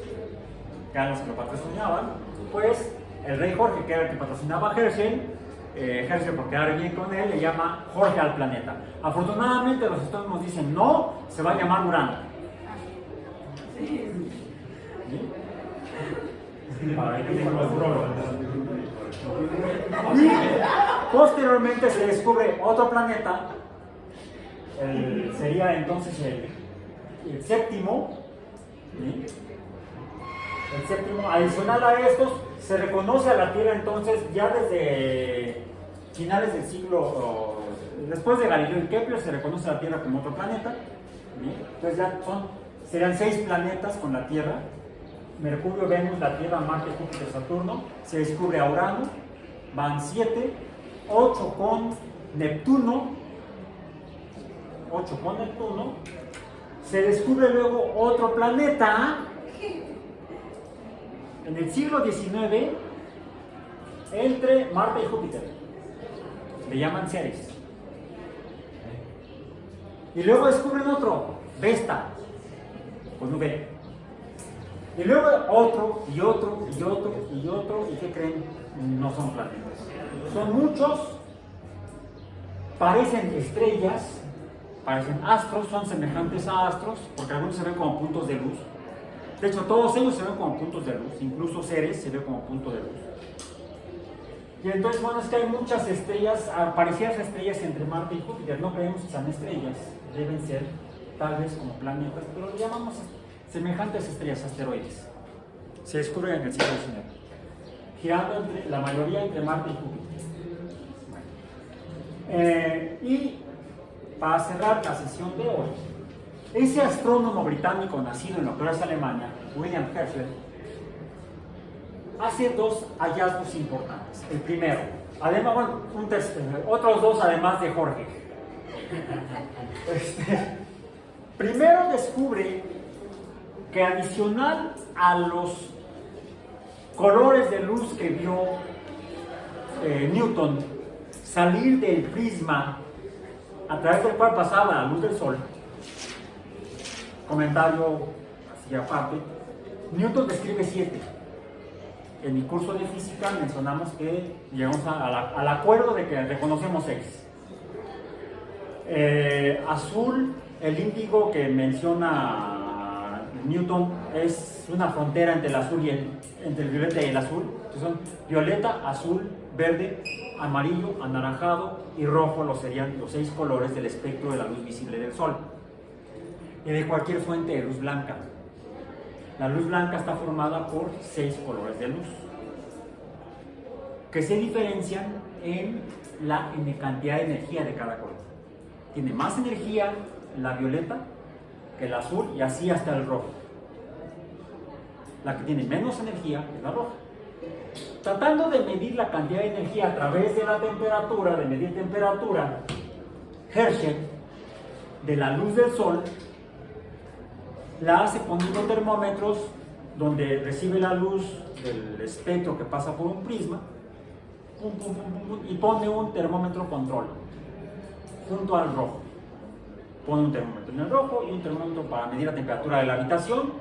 que eran los que lo patrocinaban, pues el rey Jorge, que era el que patrocinaba a Herschel, por quedar bien con él, le llama Jorge al planeta. Afortunadamente los astrónomos dicen no, se va a llamar Urano. ¿Sí? Para que tengan los urólogos. Y posteriormente se descubre otro planeta, sería entonces el séptimo, ¿sí? El séptimo, adicional a estos, se reconoce a la Tierra entonces ya desde finales del siglo, después de Galileo y Kepler, se reconoce a la Tierra como otro planeta, ¿sí? Entonces ya serían 6 planetas con la Tierra: Mercurio, Venus, la Tierra, Marte, Júpiter, Saturno. Se descubre a Urano, van 7, 8 con Neptuno, Se descubre luego otro planeta en el siglo XIX entre Marte y Júpiter. Le llaman Ceres. Y luego descubren otro, Vesta, con V. Y luego otro, y otro, y otro, y otro, ¿y qué creen? No son planetas. Son muchos, parecen estrellas, parecen astros, son semejantes a astros, porque algunos se ven como puntos de luz. De hecho, todos ellos se ven como puntos de luz, incluso Ceres se ve como punto de luz. Y entonces, bueno, es que hay muchas estrellas, parecidas estrellas entre Marte y Júpiter. No creemos que sean estrellas, deben ser tal vez como planetas, pero le llamamos semejantes estrellas, asteroides. Se descubren en el siglo XIX, girando la mayoría entre Marte y Júpiter. Y para cerrar la sesión de hoy, ese astrónomo británico nacido en lo que es Alemania, William Herschel, hace dos hallazgos importantes. El primero, además, bueno, otros dos además de Jorge. Primero descubre que adicional a los colores de luz que vio Newton salir del prisma a través del cual pasaba la luz del sol, comentario así aparte, Newton describe 7. En mi curso de física mencionamos que llegamos al acuerdo de que reconocemos 6. Azul, el índigo que menciona Newton es una frontera entre el azul entre el violeta y el azul. Entonces son violeta, azul, verde, amarillo, anaranjado y rojo, serían los 6 colores del espectro de la luz visible del sol y de cualquier fuente de luz blanca. La luz blanca está formada por 6 colores de luz que se diferencian en la cantidad de energía de cada color. Tiene más energía la violeta que el azul y así hasta el rojo. La que tiene menos energía es la roja. Tratando de medir la cantidad de energía a través de la temperatura, de medir temperatura, Herschel, de la luz del sol, la hace poniendo termómetros donde recibe la luz del espectro que pasa por un prisma, y pone un termómetro control junto al rojo. Pone un termómetro en el rojo y un termómetro para medir la temperatura de la habitación,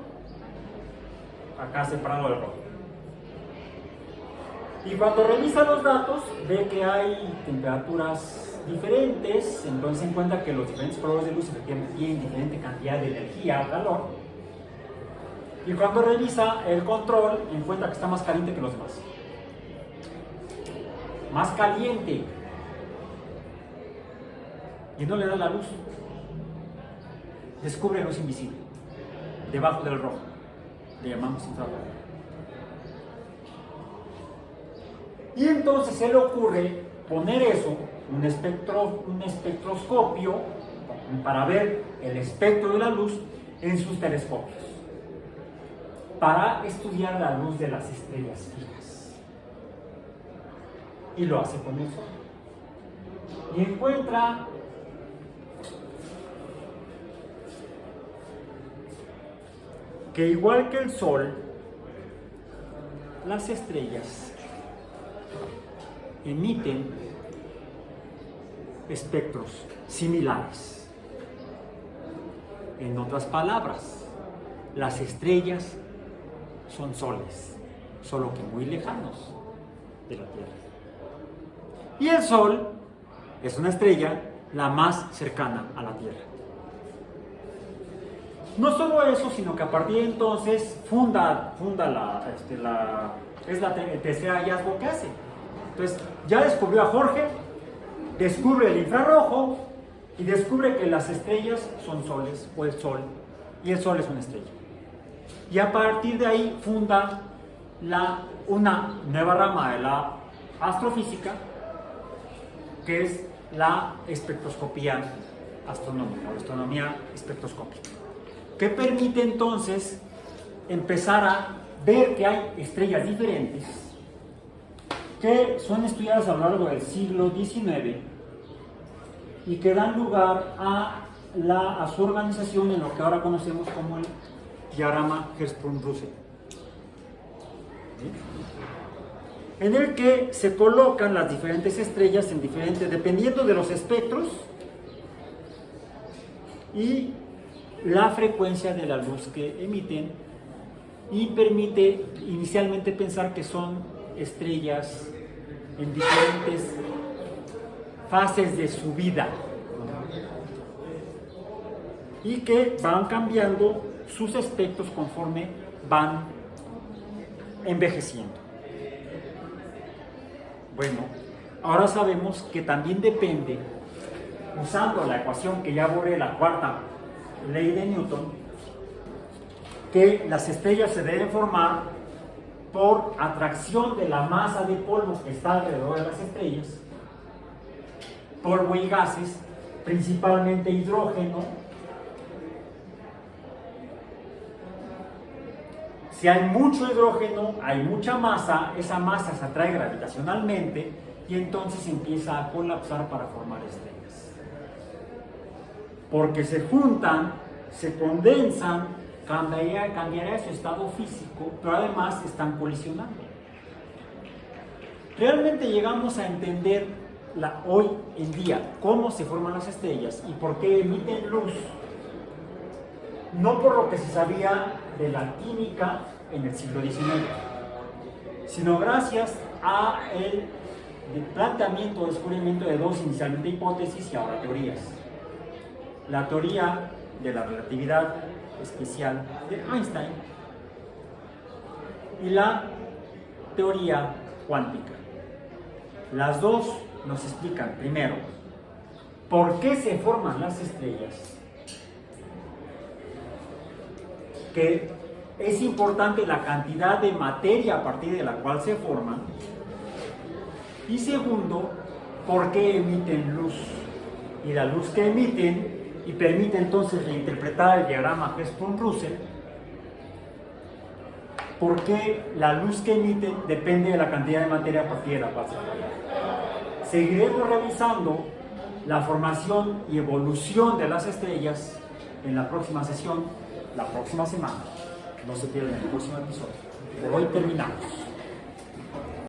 acá separado del rojo. Y cuando revisa los datos, ve que hay temperaturas diferentes, entonces se encuentra que los diferentes colores de luz efectivamente tienen diferente cantidad de energía o calor. Y cuando revisa el control, encuentra que está más caliente que los demás. Más caliente. Y no le da la luz. Descubre luz invisible, debajo del rojo. Le llamamos infrarrojo. Y entonces se le ocurre poner eso, un espectroscopio, para ver el espectro de la luz en sus telescopios, para estudiar la luz de las estrellas fijas. Y lo hace con el sol. Y encuentra que igual que el sol, las estrellas emiten espectros similares. En otras palabras, las estrellas son soles, solo que muy lejanos de la Tierra. Y el Sol es una estrella la más cercana a la Tierra. No solo eso, sino que a partir de entonces es el tercer hallazgo que hace. Entonces, ya descubrió a Jorge, descubre el infrarrojo y descubre que las estrellas son soles, o el Sol, y el Sol es una estrella. Y a partir de ahí funda una nueva rama de la astrofísica, que es la espectroscopía astronómica, o astronomía espectroscópica, que permite entonces empezar a ver que hay estrellas diferentes que son estudiadas a lo largo del siglo XIX y que dan lugar a a su organización en lo que ahora conocemos como el diagrama Hertzsprung-Russell, en el que se colocan las diferentes estrellas en diferentes, dependiendo de los espectros y la frecuencia de la luz que emiten, y permite inicialmente pensar que son estrellas en diferentes fases de su vida y que van cambiando sus aspectos conforme van envejeciendo. Bueno, ahora sabemos que también depende, usando la ecuación que ya borré, la cuarta ley de Newton, que las estrellas se deben formar por atracción de la masa de polvo que está alrededor de las estrellas, polvo y gases, principalmente hidrógeno. Si hay mucho hidrógeno, hay mucha masa, esa masa se atrae gravitacionalmente y entonces empieza a colapsar para formar estrellas. Porque se juntan, se condensan, cambiará su estado físico, pero además están colisionando. Realmente llegamos a entender hoy en día cómo se forman las estrellas y por qué emiten luz, no por lo que se sabía de la química en el siglo XIX, sino gracias a el planteamiento o descubrimiento de dos inicialmente hipótesis y ahora teorías. La teoría de la relatividad especial de Einstein y la teoría cuántica. Las dos nos explican, primero, por qué se forman las estrellas, que es importante la cantidad de materia a partir de la cual se forman, y segundo, por qué emiten luz, y la luz que emiten y permite entonces reinterpretar el diagrama Hertzsprung-Russell, por qué la luz que emiten depende de la cantidad de materia a partir de la cual se forman. Seguiremos revisando la formación y evolución de las estrellas en la próxima sesión, la próxima semana. No se pierdan el próximo episodio. Por hoy terminamos.